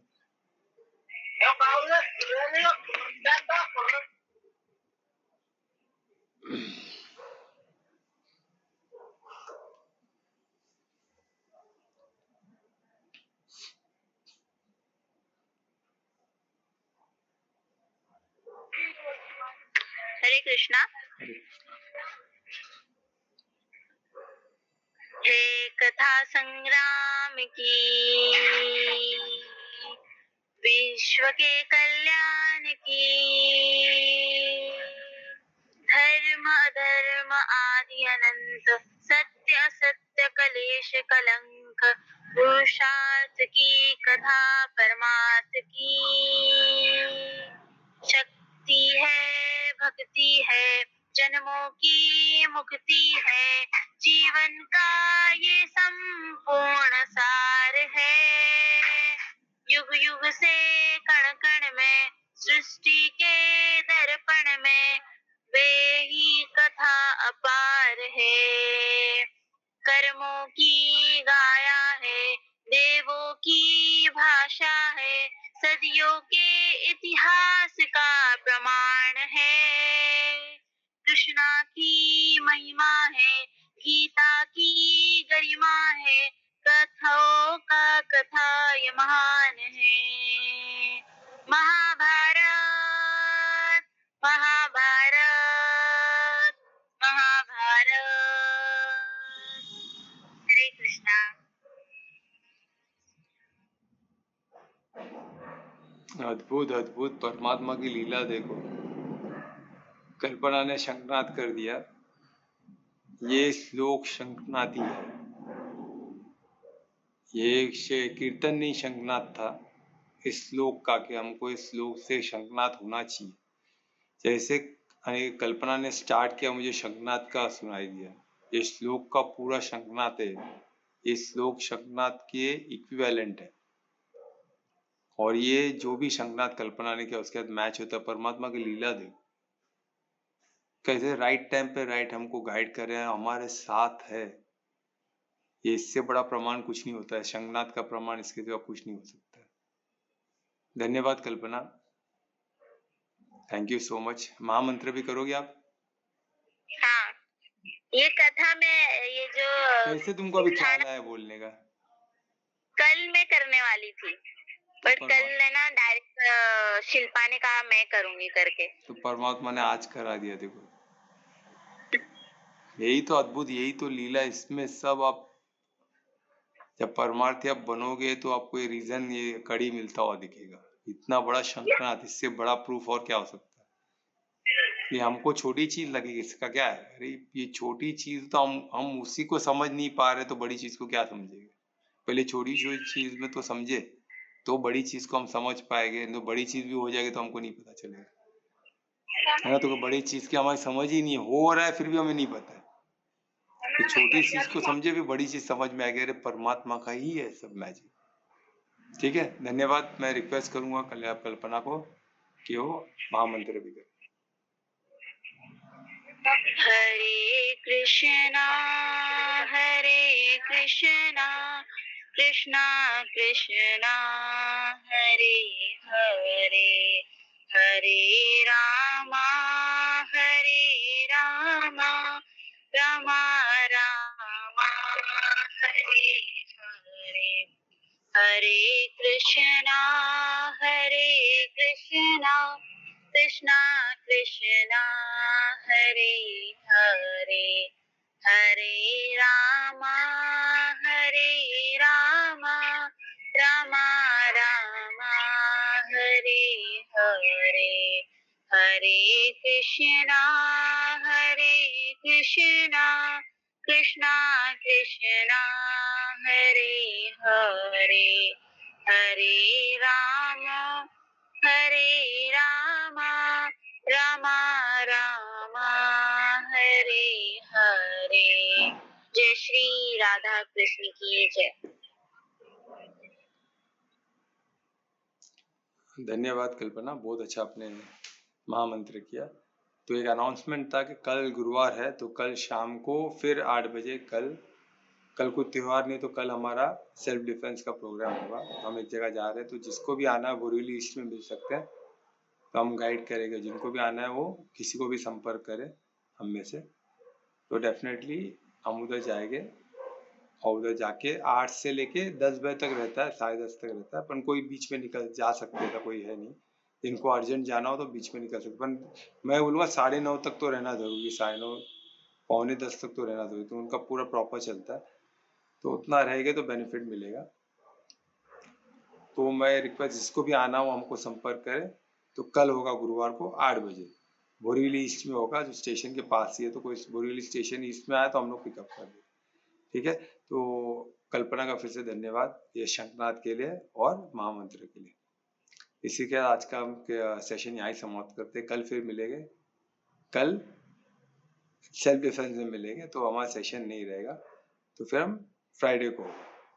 हरे कृष्णा। हे कथा संग्राम की, विश्व के कल्याण की, धर्म अधर्म आदि अनंत, सत्य असत्य कलेश कलंक, पुरुषार्थ की कथा परमार्थ की। शक्ति है, भक्ति है, जन्मों की मुक्ति है, जीवन का ये संपूर्ण सार है। युग से कण कण में, सृष्टि के दर्पण में, वे ही कथा अपार है। कर्मों की गाया है, देवों की भाषा है, सदियों के इतिहास का प्रमाण है। कृष्णा की महिमा है, गीता की गरिमा है, कथाओं का कथा ये महान है। महाभारत महाभारत महाभारत। हरे कृष्णा। अद्भुत अद्भुत, परमात्मा की लीला देखो। कल्पना ने शंखनाद कर दिया। ये श्लोक शंखनादी है, ये कीर्तन नहीं शंखनाद था इस श्लोक का, कि हमको इस श्लोक से शंखनाद होना चाहिए। जैसे कल्पना ने स्टार्ट किया, मुझे शंखनाद का सुनाई दिया। ये श्लोक का पूरा शंखनाद है। ये श्लोक शंखनाद के इक्विवेलेंट है। और ये जो भी शंखनाद कल्पना ने किया उसके बाद मैच होता है। परमात्मा की लीला देखो, कैसे राइट टाइम पे राइट हमको गाइड कर रहे हैं, हमारे साथ है। ये इससे बड़ा प्रमाण कुछ नहीं होता है। शंखनाद का प्रमाण इसके सिवा कुछ नहीं हो सकता है। धन्यवाद कल्पना, थैंक यू सो मच। महामंत्र भी करोगे आप? हाँ, ये कथा में ये जो कैसे तुमको अभी ख्याल आया बोलने का? कल मैं करने वाली थी, बट कल है ना डायरेक्ट शिल्पा ने कहा मैं करूंगी करके, तो परमात्मा ने आज करा दिया। देखो, यही तो अद्भुत, यही तो लीला। इसमें सब आप जब परमार्थी आप बनोगे तो आपको ये रीजन, ये कड़ी मिलता हुआ दिखेगा। इतना बड़ा शंखनाद, इससे बड़ा प्रूफ और क्या हो सकता है? ये हमको छोटी चीज लगेगी, इसका क्या है? अरे ये छोटी चीज तो हम उसी को समझ नहीं पा रहे, तो बड़ी चीज को क्या समझेंगे? पहले छोटी छोटी चीज में तो समझे, तो बड़ी चीज को हम समझ पाएंगे। तो बड़ी चीज भी हो जाएगी तो हमको नहीं पता चलेगा, है ना? तो बड़ी चीज की हमारी समझ ही नहीं हो रहा है, फिर भी हमें नहीं पता है। तो छोटी चीज को समझे भी बड़ी चीज समझ में आ गई। अरे परमात्मा का ही है सब मैजिक। ठीक है, धन्यवाद। मैं रिक्वेस्ट करूंगा कल्पना को कि वो महामंत्र भी करे। हरे कृष्णा कृष्णा कृष्णा हरे हरे, हरे रामा रामा रामा हरे हरे। हरे कृष्णा कृष्णा कृष्णा हरे हरे, हरे रामा रामा रामा हरे हरे। हरे कृष्णा कृष्णा कृष्णा हरे हरे, हरे रामा रामा रामा हरे हरे। जय श्री राधा कृष्ण की जय। धन्यवाद कल्पना, बहुत अच्छा आपने महामंत्र किया। तो एक अनाउंसमेंट था कि कल गुरुवार है, तो कल शाम को फिर 8 बजे कल कोई त्योहार नहीं, तो कल हमारा सेल्फ डिफेंस का प्रोग्राम होगा। हम एक जगह जा रहे हैं, तो जिसको भी आना है बोरीवली ईस्ट में मिल सकते हैं, तो हम गाइड करेंगे। जिनको भी आना है वो किसी को भी संपर्क करें हम में से, तो डेफिनेटली हम उधर जाएंगे। और उधर जाके 8 से लेके 10 बजे तक रहता है, 10:30 तक रहता है। पर कोई बीच में निकल जा सकते था, कोई है नहीं। जिनको अर्जेंट जाना हो तो बीच में निकल सकते। पर मैं बोलूँगा 9:30 तक तो रहना जरूरी, 9:30 पौने 10 तक तो रहना जरूरी, तो उनका पूरा प्रॉपर चलता है। तो उतना रहेगा तो बेनिफिट मिलेगा। तो मैं रिक्वेस्ट, जिसको भी आना हो हमको संपर्क करें। तो कल होगा गुरुवार को 8 बजे, बोरीवली ईस्ट में होगा, जो स्टेशन के पास ही है। तो कोई बोरीवली स्टेशन ईस्ट में आया तो हम लोग पिकअप कर देंगे। ठीक है, तो कल्पना का फिर से धन्यवाद ये शंखनाद के लिए और महामंत्र के लिए। इसी के आज का हम सेशन यहाँ ही समाप्त करते हैं। कल फिर मिलेंगे, कल सेल्फ डिफेंस में मिलेंगे, तो हमारा सेशन नहीं रहेगा, तो फिर हम फ्राइडे को।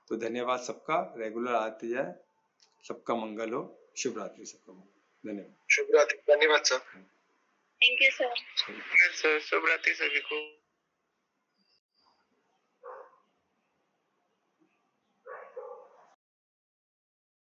तो धन्यवाद सबका, रेगुलर आते जाए। सबका मंगल हो। शुभ रात्रि सबका। धन्यवाद। शुभ रात्रि। धन्यवाद sir. Thank you sir. Sir शुभ रात्रि सभी को।